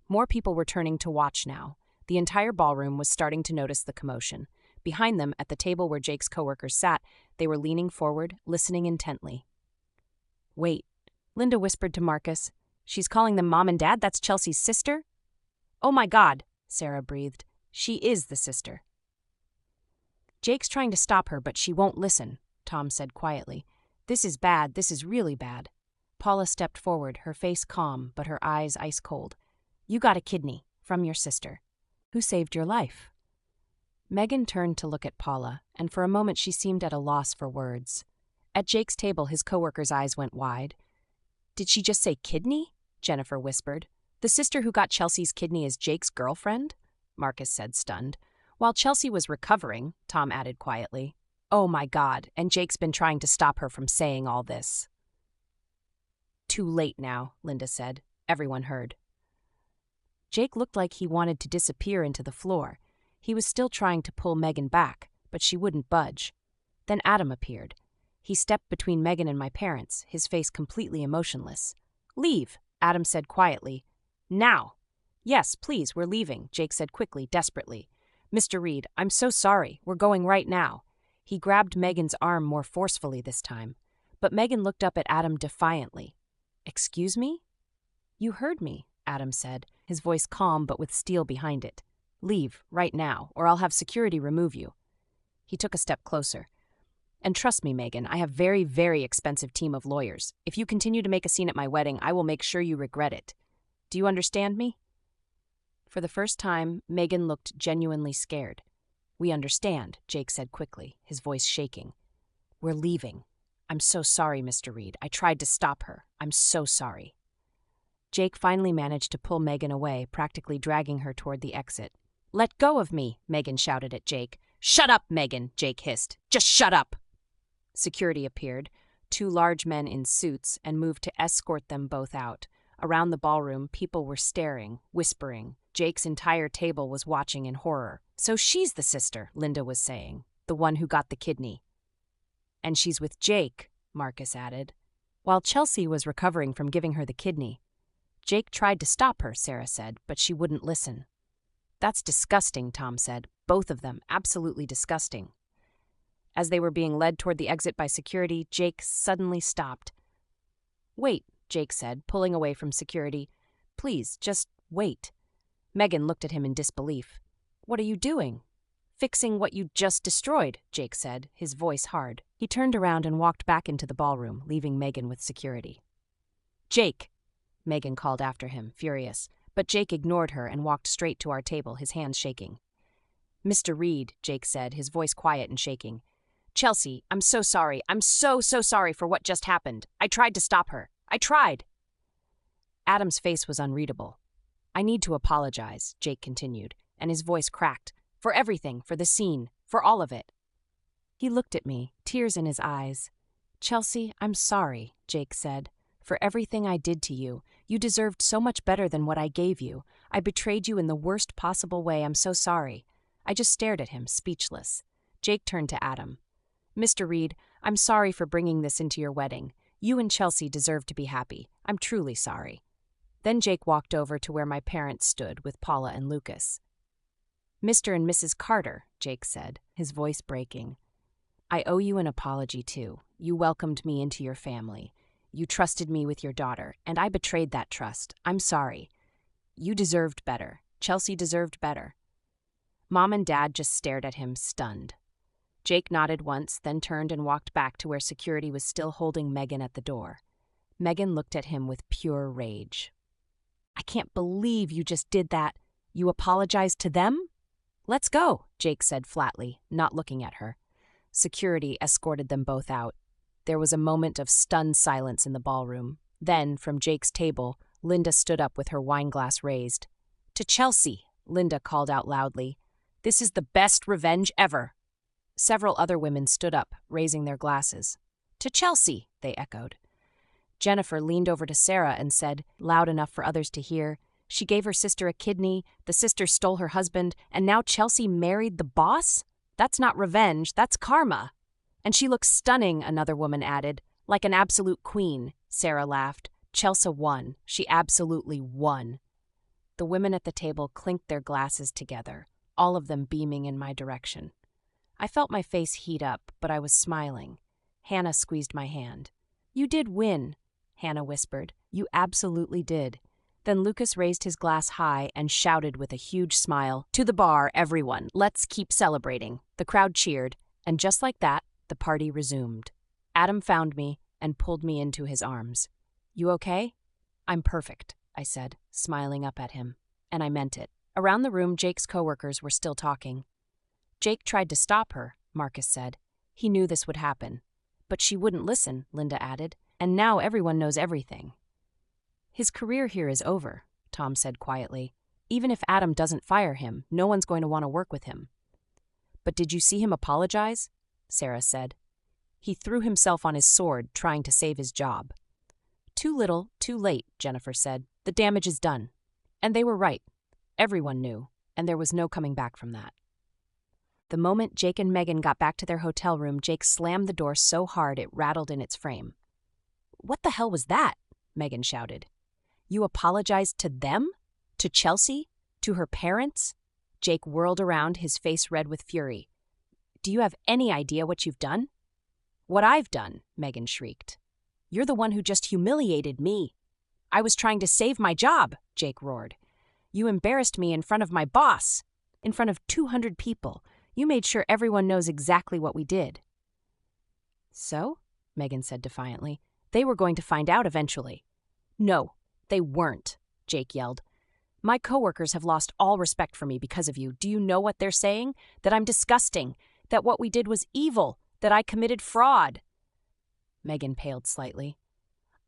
More people were turning to watch now. The entire ballroom was starting to notice the commotion. Behind them, at the table where Jake's coworkers sat, they were leaning forward, listening intently. Wait, Linda whispered to Marcus. She's calling them Mom and Dad? That's Chelsea's sister? Oh my God, Sarah breathed. She is the sister. Jake's trying to stop her, but she won't listen, Tom said quietly. This is bad. This is really bad. Paula stepped forward, her face calm, but her eyes ice cold. You got a kidney from your sister. Who saved your life? Megan turned to look at Paula, and for a moment she seemed at a loss for words. At Jake's table, his coworker's eyes went wide. Did she just say kidney? Jennifer whispered. The sister who got Chelsea's kidney is Jake's girlfriend? Marcus said, stunned. While Chelsea was recovering, Tom added quietly. Oh my God, and Jake's been trying to stop her from saying all this. Too late now, Linda said. Everyone heard. Jake looked like he wanted to disappear into the floor. He was still trying to pull Megan back, but she wouldn't budge. Then Adam appeared. He stepped between Megan and my parents, his face completely emotionless. Leave, Adam said quietly. Now. Yes, please, we're leaving, Jake said quickly, desperately. Mr. Reed, I'm so sorry. We're going right now. He grabbed Megan's arm more forcefully this time. But Megan looked up at Adam defiantly. Excuse me? You heard me, Adam said, his voice calm but with steel behind it. Leave, right now, or I'll have security remove you. He took a step closer. And trust me, Megan, I have very, very expensive team of lawyers. If you continue to make a scene at my wedding, I will make sure you regret it. Do you understand me? For the first time, Megan looked genuinely scared. We understand, Jake said quickly, his voice shaking. We're leaving. I'm so sorry, Mr. Reed. I tried to stop her. I'm so sorry. Jake finally managed to pull Megan away, practically dragging her toward the exit. Let go of me, Megan shouted at Jake. Shut up, Megan, Jake hissed. Just shut up. Security appeared, 2 large men in suits, and moved to escort them both out. Around the ballroom, people were staring, whispering. Jake's entire table was watching in horror. So she's the sister, Linda was saying, the one who got the kidney. And she's with Jake, Marcus added. While Chelsea was recovering from giving her the kidney. Jake tried to stop her, Sarah said, but she wouldn't listen. That's disgusting, Tom said. Both of them, absolutely disgusting. As they were being led toward the exit by security, Jake suddenly stopped. Wait, Jake said, pulling away from security. Please, just wait. Megan looked at him in disbelief. What are you doing? Fixing what you just destroyed, Jake said, his voice hard. He turned around and walked back into the ballroom, leaving Megan with security. Jake, Megan called after him, furious, but Jake ignored her and walked straight to our table, his hands shaking. Mr. Reed, Jake said, his voice quiet and shaking. Chelsea, I'm so sorry. I'm so sorry for what just happened. I tried to stop her. I tried. Adam's face was unreadable. I need to apologize, Jake continued, and his voice cracked. For everything, for the scene, for all of it. He looked at me, tears in his eyes. "Chelsea, I'm sorry," Jake said. "For everything I did to you. You deserved so much better than what I gave you. I betrayed you in the worst possible way. I'm so sorry." I just stared at him, speechless. Jake turned to Adam. "Mr. Reed, I'm sorry for bringing this into your wedding. You and Chelsea deserve to be happy. I'm truly sorry." Then Jake walked over to where my parents stood with Paula and Lucas. "Mr. and Mrs. Carter," Jake said, his voice breaking. "I owe you an apology, too. You welcomed me into your family. You trusted me with your daughter, and I betrayed that trust. I'm sorry. You deserved better. Chelsea deserved better." Mom and Dad just stared at him, stunned. Jake nodded once, then turned and walked back to where security was still holding Megan at the door. Megan looked at him with pure rage. "I can't believe you just did that. You apologized to them?" "Let's go," Jake said flatly, not looking at her. Security escorted them both out. There was a moment of stunned silence in the ballroom. Then, from Jake's table, Linda stood up with her wineglass raised. "To Chelsea," Linda called out loudly. "This is the best revenge ever." Several other women stood up, raising their glasses. "To Chelsea," they echoed. Jennifer leaned over to Sarah and said, loud enough for others to hear, "She gave her sister a kidney, the sister stole her husband, and now Chelsea married the boss? That's not revenge, that's karma." "And she looks stunning," another woman added. "Like an absolute queen," Sarah laughed. "Chelsea won. She absolutely won." The women at the table clinked their glasses together, all of them beaming in my direction. I felt my face heat up, but I was smiling. Hannah squeezed my hand. "You did win," Hannah whispered. "You absolutely did." Then Lucas raised his glass high and shouted with a huge smile, "To the bar, everyone. Let's keep celebrating." The crowd cheered, and just like that, the party resumed. Adam found me and pulled me into his arms. "You okay?" "I'm perfect," I said, smiling up at him. And I meant it. Around the room, Jake's coworkers were still talking. "Jake tried to stop her," Marcus said. "He knew this would happen." "But she wouldn't listen," Linda added. "And now everyone knows everything." "His career here is over," Tom said quietly. "Even if Adam doesn't fire him, no one's going to want to work with him." "But did you see him apologize?" Sarah said. "He threw himself on his sword, trying to save his job." "Too little, too late," Jennifer said. "The damage is done." And they were right. Everyone knew, and there was no coming back from that. The moment Jake and Megan got back to their hotel room, Jake slammed the door so hard it rattled in its frame. "What the hell was that?" Megan shouted. "You apologized to them? To Chelsea? To her parents?" Jake whirled around, his face red with fury. "Do you have any idea what you've done?" "What I've done," Megan shrieked. "You're the one who just humiliated me." "I was trying to save my job," Jake roared. "You embarrassed me in front of my boss. In front of 200 people. You made sure everyone knows exactly what we did." "So?" Megan said defiantly. "They were going to find out eventually." "No, they weren't," Jake yelled. "My coworkers have lost all respect for me because of you. Do you know what they're saying? That I'm disgusting. That what we did was evil. That I committed fraud." Megan paled slightly.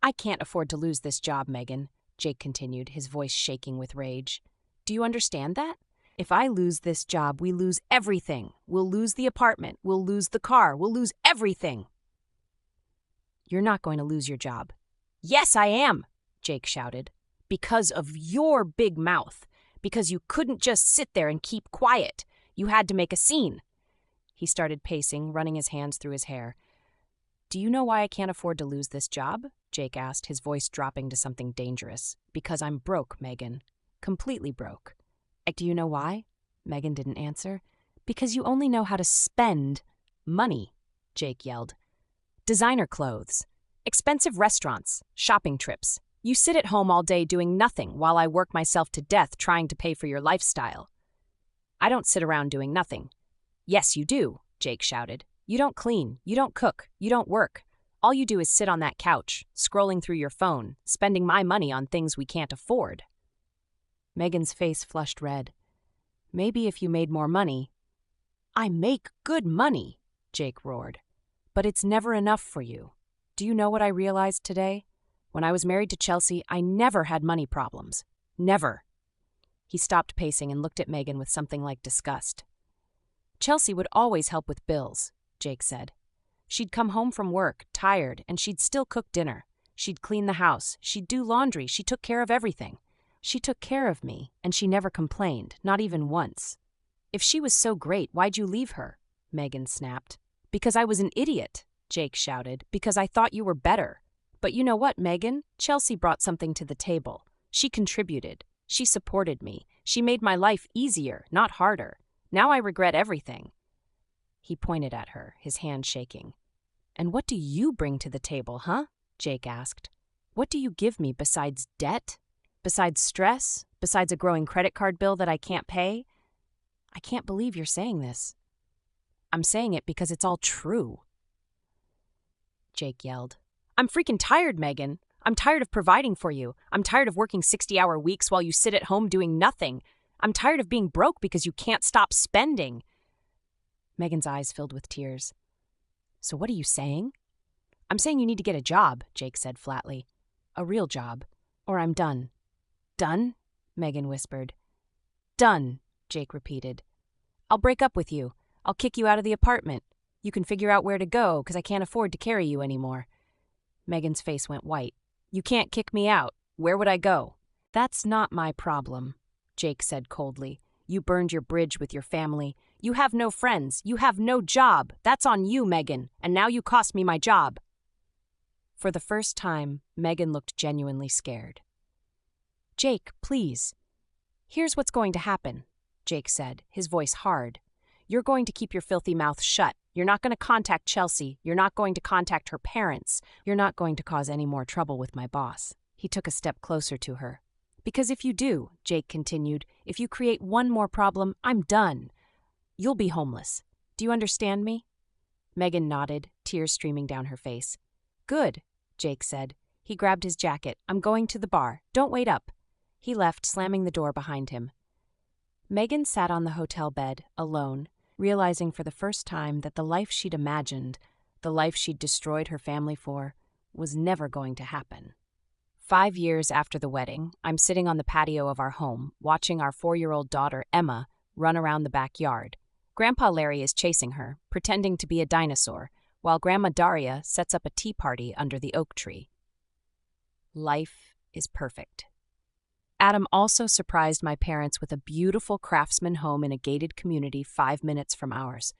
"I can't afford to lose this job, Megan," Jake continued, his voice shaking with rage. "Do you understand that? If I lose this job, we lose everything. We'll lose the apartment. We'll lose the car. We'll lose everything." "You're not going to lose your job." "Yes, I am," Jake shouted. "Because of your big mouth. Because you couldn't just sit there and keep quiet. You had to make a scene." He started pacing, running his hands through his hair. "Do you know why I can't afford to lose this job?" Jake asked, his voice dropping to something dangerous. "Because I'm broke, Megan. Completely broke." "Do you know why?" Megan didn't answer. "Because you only know how to spend money," Jake yelled. "Designer clothes, expensive restaurants, shopping trips. You sit at home all day doing nothing while I work myself to death trying to pay for your lifestyle." "I don't sit around doing nothing." "Yes, you do," Jake shouted. "You don't clean, you don't cook, you don't work. All you do is sit on that couch, scrolling through your phone, spending my money on things we can't afford." Megan's face flushed red. "Maybe if you made more money." "I make good money," Jake roared. "But it's never enough for you. Do you know what I realized today? When I was married to Chelsea, I never had money problems. Never." He stopped pacing and looked at Megan with something like disgust. "Chelsea would always help with bills. Jake said. She'd come home from work, tired, and she'd still cook dinner. She'd clean the house. She'd do laundry. She took care of everything. She took care of me, and she never complained, not even once. If she was so great, why'd you leave her? Megan snapped. Because I was an idiot, Jake shouted. Because I thought you were better. But you know what, Megan? Chelsea brought something to the table. She contributed. She supported me. She made my life easier, not harder. Now I regret everything. He pointed at her, his hand shaking. And what do you bring to the table, huh? Jake asked. What do you give me besides debt? Besides stress? Besides a growing credit card bill that I can't pay? I can't believe you're saying this. I'm saying it because it's all true. Jake yelled. I'm freaking tired, Megan. I'm tired of providing for you. I'm tired of working 60-hour weeks while you sit at home doing nothing. I'm tired of being broke because you can't stop spending. Megan's eyes filled with tears. So what are you saying? I'm saying you need to get a job, Jake said flatly. A real job. Or I'm done. Done? Megan whispered. Done, Jake repeated. I'll break up with you. I'll kick you out of the apartment. You can figure out where to go, because I can't afford to carry you anymore. Megan's face went white. You can't kick me out. Where would I go? That's not my problem, Jake said coldly. You burned your bridge with your family. You have no friends. You have no job. That's on you, Megan. And now you cost me my job. For the first time, Megan looked genuinely scared. Jake, please. Here's what's going to happen, Jake said, his voice hard. You're going to keep your filthy mouth shut. You're not going to contact Chelsea. You're not going to contact her parents. You're not going to cause any more trouble with my boss. He took a step closer to her. Because if you do, Jake continued, if you create one more problem, I'm done. You'll be homeless. Do you understand me? Megan nodded, tears streaming down her face. Good, Jake said. He grabbed his jacket. I'm going to the bar. Don't wait up. He left, slamming the door behind him. Megan sat on the hotel bed, alone, realizing for the first time that the life she'd imagined, the life she'd destroyed her family for, was never going to happen. 5 years after the wedding, I'm sitting on the patio of our home, watching our 4-year-old daughter, Emma, run around the backyard. Grandpa Larry is chasing her, pretending to be a dinosaur, while Grandma Daria sets up a tea party under the oak tree. Life is perfect. Adam also surprised my parents with a beautiful craftsman home in a gated community 5 minutes from ours.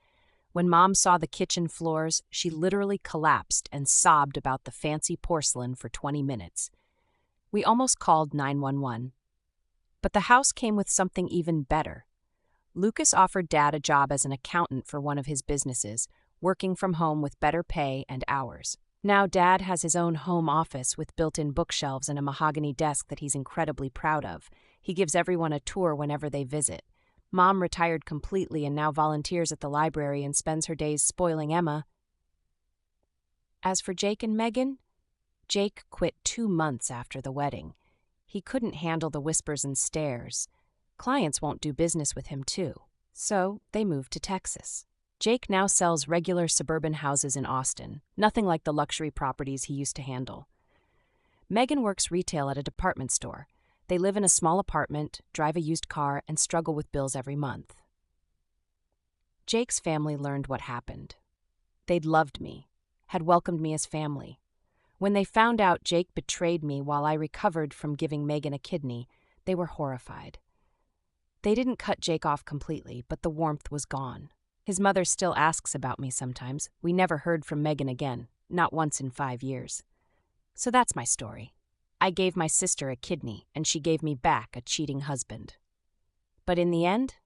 When Mom saw the kitchen floors, she literally collapsed and sobbed about the fancy porcelain for 20 minutes. We almost called 911. But the house came with something even better. Lucas offered Dad a job as an accountant for one of his businesses, working from home with better pay and hours. Now Dad has his own home office with built-in bookshelves and a mahogany desk that he's incredibly proud of. He gives everyone a tour whenever they visit. Mom retired completely and now volunteers at the library and spends her days spoiling Emma. As for Jake and Megan, Jake quit 2 months after the wedding. He couldn't handle the whispers and stares. Clients won't do business with him too. So they moved to Texas. Jake now sells regular suburban houses in Austin, nothing like the luxury properties he used to handle. Megan works retail at a department store. They live in a small apartment, drive a used car, and struggle with bills every month. Jake's family learned what happened. They'd loved me, had welcomed me as family. When they found out Jake betrayed me while I recovered from giving Megan a kidney, they were horrified. They didn't cut Jake off completely, but the warmth was gone. His mother still asks about me sometimes. We never heard from Megan again, not once in 5 years. So that's my story. I gave my sister a kidney, and she gave me back a cheating husband. But in the end,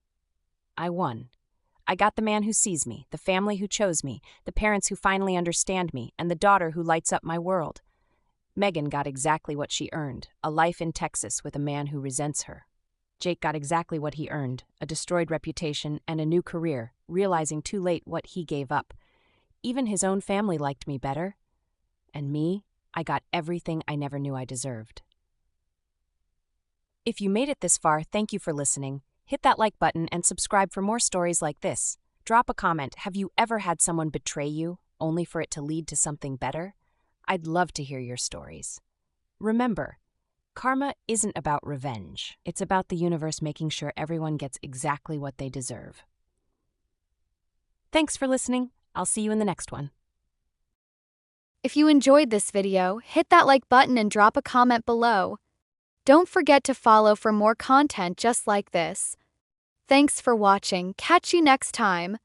I won. I got the man who sees me, the family who chose me, the parents who finally understand me, and the daughter who lights up my world. Megan got exactly what she earned, a life in Texas with a man who resents her. Jake got exactly what he earned, a destroyed reputation and a new career, realizing too late what he gave up. Even his own family liked me better. And me, I got everything I never knew I deserved. If you made it this far, thank you for listening. Hit that like button and subscribe for more stories like this. Drop a comment. Have you ever had someone betray you, only for it to lead to something better? I'd love to hear your stories. Remember, karma isn't about revenge. It's about the universe making sure everyone gets exactly what they deserve. Thanks for listening. I'll see you in the next one. If you enjoyed this video, hit that like button and drop a comment below. Don't forget to follow for more content just like this. Thanks for watching. Catch you next time.